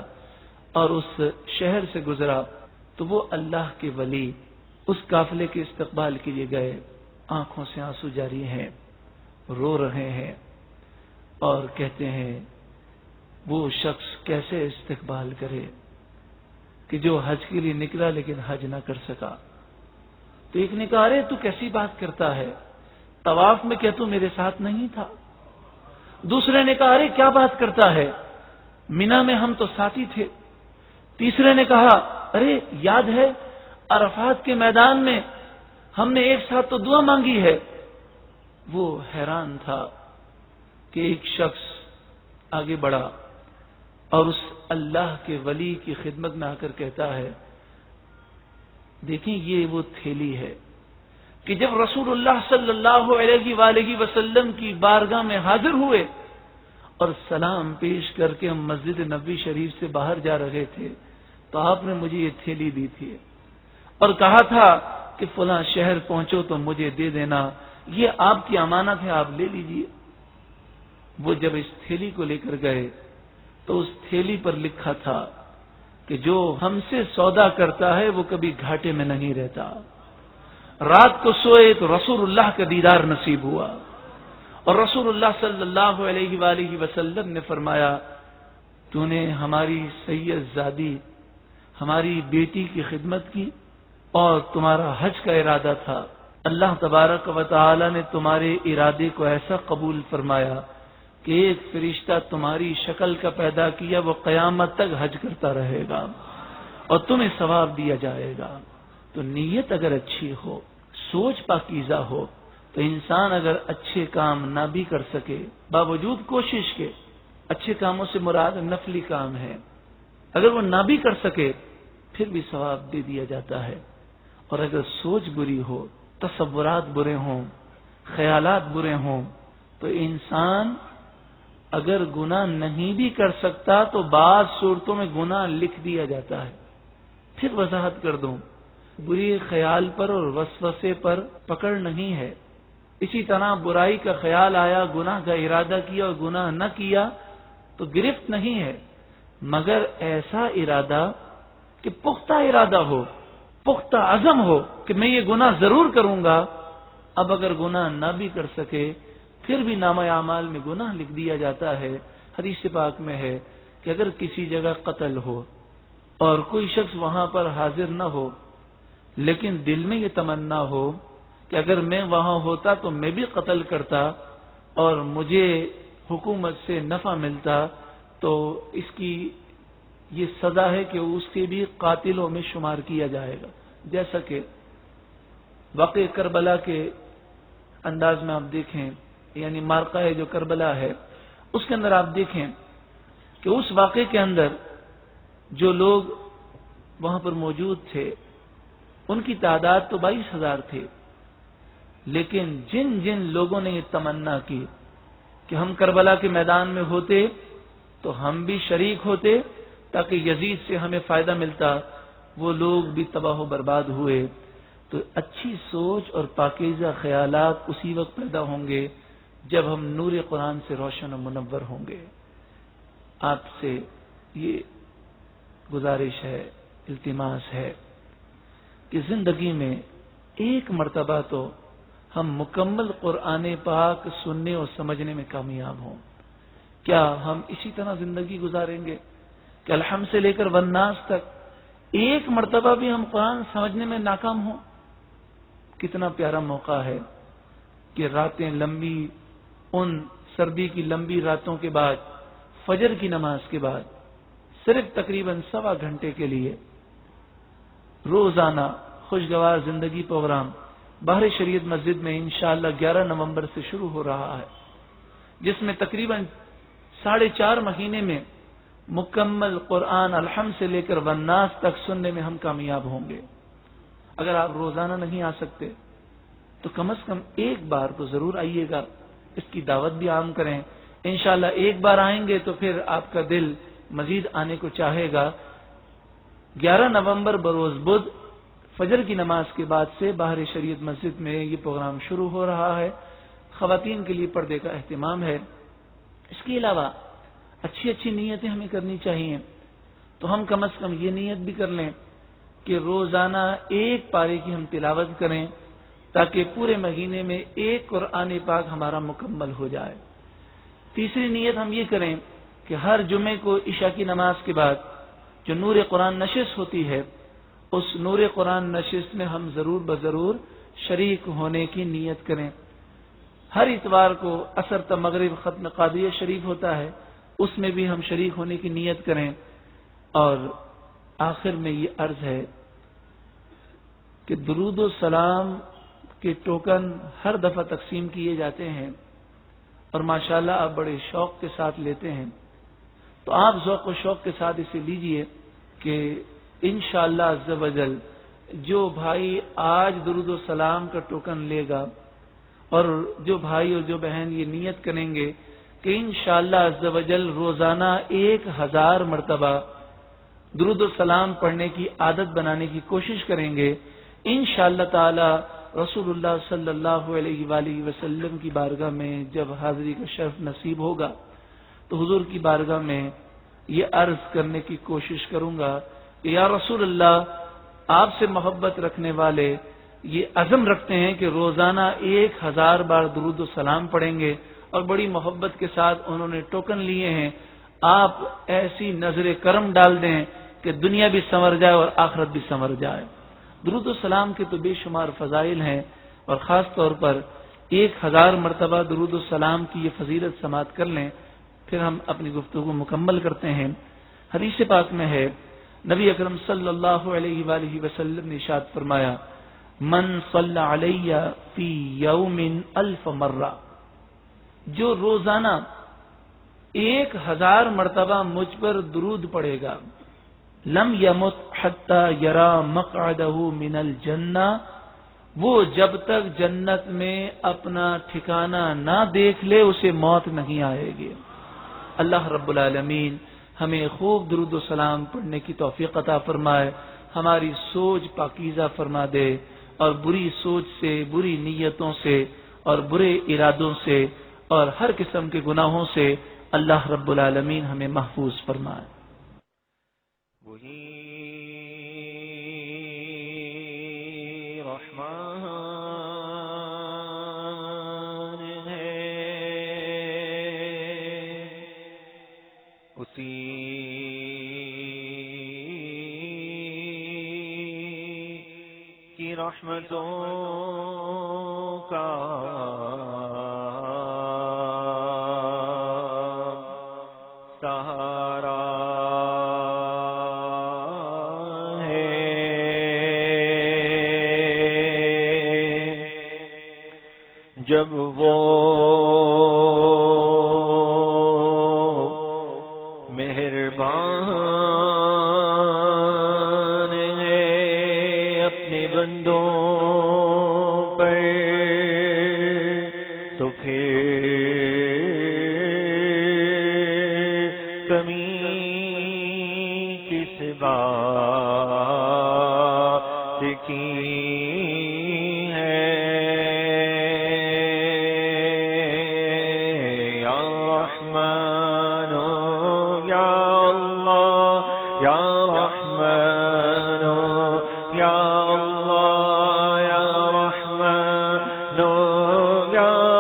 اور اس شہر سے گزرا، تو وہ اللہ کے ولی اس قافلے کے استقبال کے لیے گئے، آنکھوں سے آنسو جاری ہیں، رو رہے ہیں اور کہتے ہیں وہ شخص کیسے استقبال کرے کہ جو حج کے لیے نکلا لیکن حج نہ کر سکا۔ تو ایک نے کہا ارے تو کیسی بات کرتا ہے، طواف میں کیا تو میرے ساتھ نہیں تھا؟ دوسرے نے کہا ارے کیا بات کرتا ہے، مینا میں ہم تو ساتھی تھے۔ تیسرے نے کہا ارے یاد ہے عرفات کے میدان میں ہم نے ایک ساتھ تو دعا مانگی ہے۔ وہ حیران تھا کہ ایک شخص آگے بڑھا اور اس اللہ کے ولی کی خدمت میں آ کر کہتا ہے دیکھیں یہ وہ تھیلی ہے کہ جب رسول اللہ صلی اللہ علیہ وآلہ وسلم کی بارگاہ میں حاضر ہوئے اور سلام پیش کر کے ہم مسجد نبوی شریف سے باہر جا رہے تھے تو آپ نے مجھے یہ تھیلی دی تھی اور کہا تھا کہ فلاں شہر پہنچو تو مجھے دے دینا، یہ آپ کی امانت ہے، آپ لے لیجئے۔ وہ جب اس تھیلی کو لے کر گئے تو اس تھیلی پر لکھا تھا کہ جو ہم سے سودا کرتا ہے وہ کبھی گھاٹے میں نہیں رہتا۔ رات کو سوئے تو رسول اللہ کا دیدار نصیب ہوا، اور رسول اللہ صلی اللہ علیہ وآلہ وسلم نے فرمایا تو نے ہماری سید زادی ہماری بیٹی کی خدمت کی اور تمہارا حج کا ارادہ تھا، اللہ تبارک و تعالی نے تمہارے ارادے کو ایسا قبول فرمایا کہ ایک فرشتہ تمہاری شکل کا پیدا کیا، وہ قیامت تک حج کرتا رہے گا اور تمہیں ثواب دیا جائے گا۔ تو نیت اگر اچھی ہو، سوچ پاکیزہ ہو، تو انسان اگر اچھے کام نہ بھی کر سکے باوجود کوشش کے، اچھے کاموں سے مراد نفلی کام ہے، اگر وہ نہ بھی کر سکے پھر بھی ثواب دے دیا جاتا ہے۔ اور اگر سوچ بری ہو، تصورات برے ہوں، خیالات برے ہوں، تو انسان اگر گناہ نہیں بھی کر سکتا تو بعض صورتوں میں گناہ لکھ دیا جاتا ہے۔ پھر وضاحت کر دوں، بری خیال پر اور وسوسے پر پکڑ نہیں ہے۔ اسی طرح برائی کا خیال آیا، گناہ کا ارادہ کیا اور گناہ نہ کیا تو گرفت نہیں ہے، مگر ایسا ارادہ کہ پختہ ارادہ ہو، پختہ عزم ہو کہ میں یہ گناہ ضرور کروں گا، اب اگر گناہ نہ بھی کر سکے پھر بھی نامہ اعمال میں گناہ لکھ دیا جاتا ہے۔ حدیث پاک میں ہے کہ اگر کسی جگہ قتل ہو اور کوئی شخص وہاں پر حاضر نہ ہو، لیکن دل میں یہ تمنا ہو کہ اگر میں وہاں ہوتا تو میں بھی قتل کرتا اور مجھے حکومت سے نفع ملتا، تو اس کی یہ سزا ہے کہ اس کے بھی قاتلوں میں شمار کیا جائے گا۔ جیسا کہ واقع کربلا کے انداز میں آپ دیکھیں، یعنی مارکہ جو کربلا ہے اس کے اندر آپ دیکھیں کہ اس واقعے کے اندر جو لوگ وہاں پر موجود تھے ان کی تعداد تو 22,000 تھے، لیکن جن جن لوگوں نے یہ تمنا کی کہ ہم کربلا کے میدان میں ہوتے تو ہم بھی شریک ہوتے تاکہ یزید سے ہمیں فائدہ ملتا، وہ لوگ بھی تباہ و برباد ہوئے۔ تو اچھی سوچ اور پاکیزہ خیالات اسی وقت پیدا ہوں گے جب ہم نور قرآن سے روشن و منور ہوں گے۔ آپ سے یہ گزارش ہے، التماس ہے کہ زندگی میں ایک مرتبہ تو ہم مکمل قرآن پاک سننے اور سمجھنے میں کامیاب ہوں۔ کیا ہم اسی طرح زندگی گزاریں گے کہ الحمد سے لے کر والناس تک ایک مرتبہ بھی ہم قرآن سمجھنے میں ناکام ہوں؟ کتنا پیارا موقع ہے کہ راتیں لمبی، ان سردی کی لمبی راتوں کے بعد، فجر کی نماز کے بعد صرف تقریباً 1.25 گھنٹے کے لیے روزانہ خوشگوار زندگی پروگرام بحر شریعت مسجد میں انشاءاللہ 11 نومبر سے شروع ہو رہا ہے، جس میں تقریباً 4.5 مہینے میں مکمل قرآن الحمد سے لے کر والناس تک سننے میں ہم کامیاب ہوں گے۔ اگر آپ روزانہ نہیں آ سکتے تو کم از کم ایک بار تو ضرور آئیے گا، اس کی دعوت بھی عام کریں۔ انشاءاللہ ایک بار آئیں گے تو پھر آپ کا دل مزید آنے کو چاہے گا۔ 11 نومبر بروز بدھ فجر کی نماز کے بعد سے باہر شریعت مسجد میں یہ پروگرام شروع ہو رہا ہے۔ خواتین کے لیے پردے کا اہتمام ہے۔ اس کے علاوہ اچھی اچھی نیتیں ہمیں کرنی چاہیے، تو ہم کم از کم یہ نیت بھی کر لیں کہ روزانہ ایک پارے کی ہم تلاوت کریں تاکہ پورے مہینے میں ایک قرآن پاک ہمارا مکمل ہو جائے۔ تیسری نیت ہم یہ کریں کہ ہر جمعے کو عشاء کی نماز کے بعد جو نور قرآن نشست ہوتی ہے، اس نور قرآن نشست میں ہم ضرور بضرور شریک ہونے کی نیت کریں۔ ہر اتوار کو عصر تا مغرب ختم قادریہ شریف ہوتا ہے، اس میں بھی ہم شریک ہونے کی نیت کریں۔ اور آخر میں یہ عرض ہے کہ درود و سلام کے ٹوکن ہر دفعہ تقسیم کیے جاتے ہیں اور ماشاءاللہ آپ بڑے شوق کے ساتھ لیتے ہیں، تو آپ ذوق و شوق کے ساتھ اسے لیجئے کہ انشاءاللہ عز و جل جو بھائی آج درود و سلام کا ٹوکن لے گا اور جو بھائی اور جو بہن یہ نیت کریں گے کہ انشاءاللہ عز و جل روزانہ 1000 مرتبہ درود و سلام پڑھنے کی عادت بنانے کی کوشش کریں گے، انشاءاللہ تعالی رسول اللہ صلی اللہ علیہ وآلہ وسلم کی بارگاہ میں جب حاضری کا شرف نصیب ہوگا تو حضور کی بارگاہ میں یہ عرض کرنے کی کوشش کروں گا کہ یا رسول اللہ، آپ سے محبت رکھنے والے یہ عزم رکھتے ہیں کہ روزانہ 1000 بار درود و سلام پڑھیں گے، اور بڑی محبت کے ساتھ انہوں نے ٹوکن لیے ہیں۔ آپ ایسی نظر کرم ڈال دیں کہ دنیا بھی سنور جائے اور آخرت بھی سنور جائے۔ درود و سلام کے تو بے شمار فضائل ہیں، اور خاص طور پر 1000 مرتبہ درود و سلام کی یہ فضیلت سماعت کر لیں، پھر ہم اپنی گفتگو مکمل کرتے ہیں۔ حدیث پاک میں ہے، نبی اکرم صلی اللہ علیہ وآلہ وسلم نے ارشاد فرمایا، من صلی علی فی یوم 1000 مرہ، جو روزانہ 1000 مرتبہ مجھ پر درود پڑے گا، لم یمت حتی یرا مقعدہ من الجنہ، وہ جب تک جنت میں اپنا ٹھکانہ نہ دیکھ لے اسے موت نہیں آئے گی۔ اللہ رب العالمین ہمیں خوب درود و سلام پڑھنے کی توفیق عطا فرمائے، ہماری سوچ پاکیزہ فرما دے، اور بری سوچ سے، بری نیتوں سے اور برے ارادوں سے اور ہر قسم کے گناہوں سے اللہ رب العالمین ہمیں محفوظ فرمائے۔ وہی رحمان ہے، اسی کی رحمتوں کا سہارا ہے، جب وہ مہربان ہے اپنے بندوں پر، تو پھر کمی کس بات کی ہے؟ یا رحمان یا اللہ، یا رحمان یا اللہ، یا رحمان یا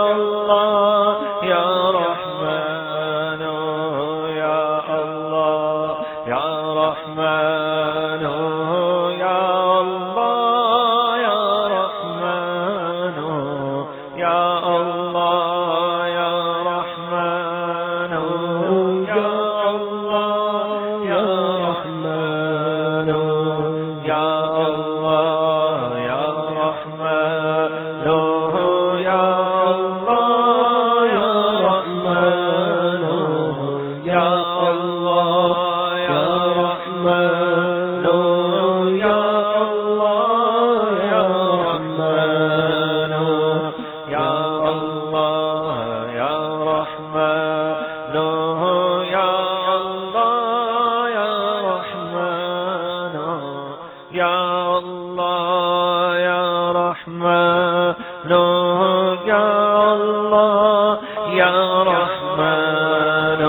اللہ، یا رحمان یا اللہ، یا رحمان یا اللہ، یا رحمان یا اللہ، یا رحمان یا اللہ، یا رحمان یا اللہ، یا رحمان یا اللہ، یا رحمان یا اللہ، یا رحمان یا اللہ، یا رحمان یا اللہ، یا رحمان یا اللہ، یا رحمان یا اللہ، یا رحمان یا اللہ، یا رحمان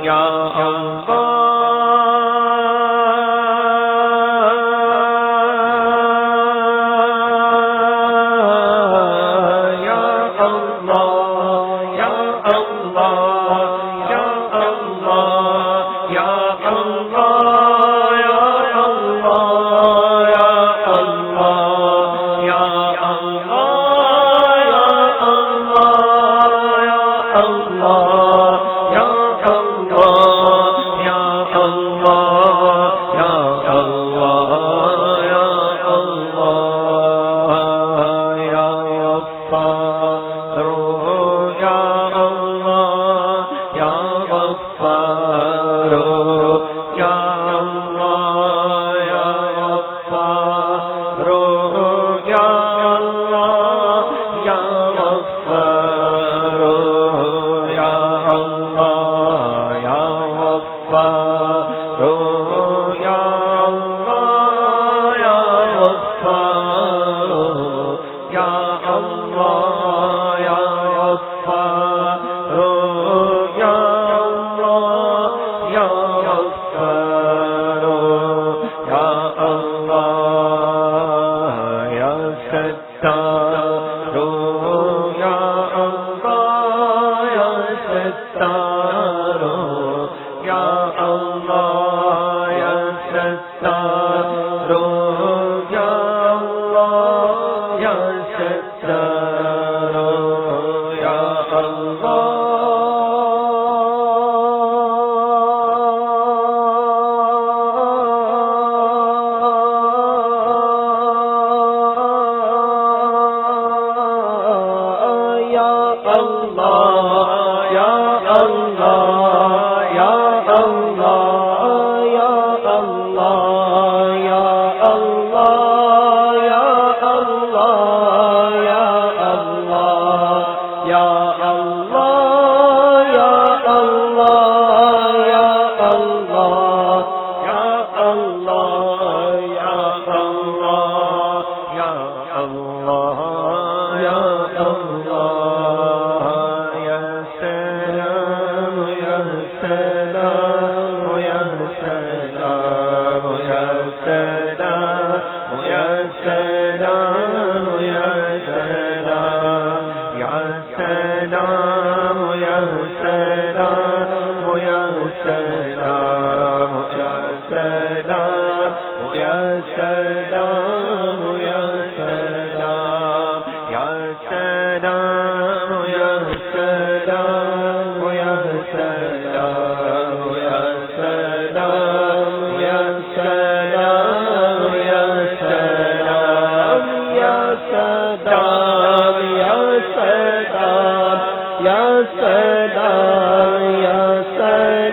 یا اللہ،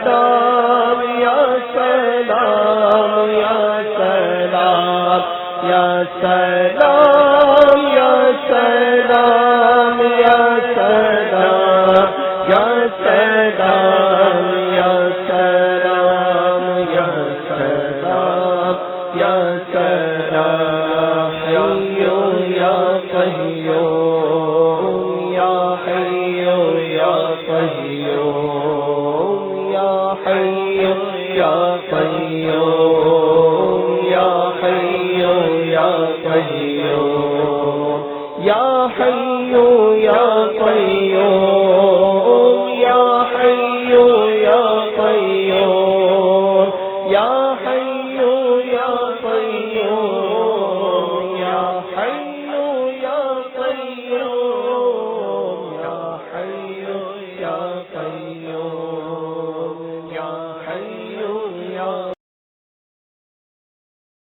سلام یا سلام یا سلام یا سلام یا سلام یا سلام یا سلام یا سلام یا سلام یا سلام حی یا قیوم یا حی یا قیوم یا حی یا قیوم یا حی یا قیوم یا حی یا قیوم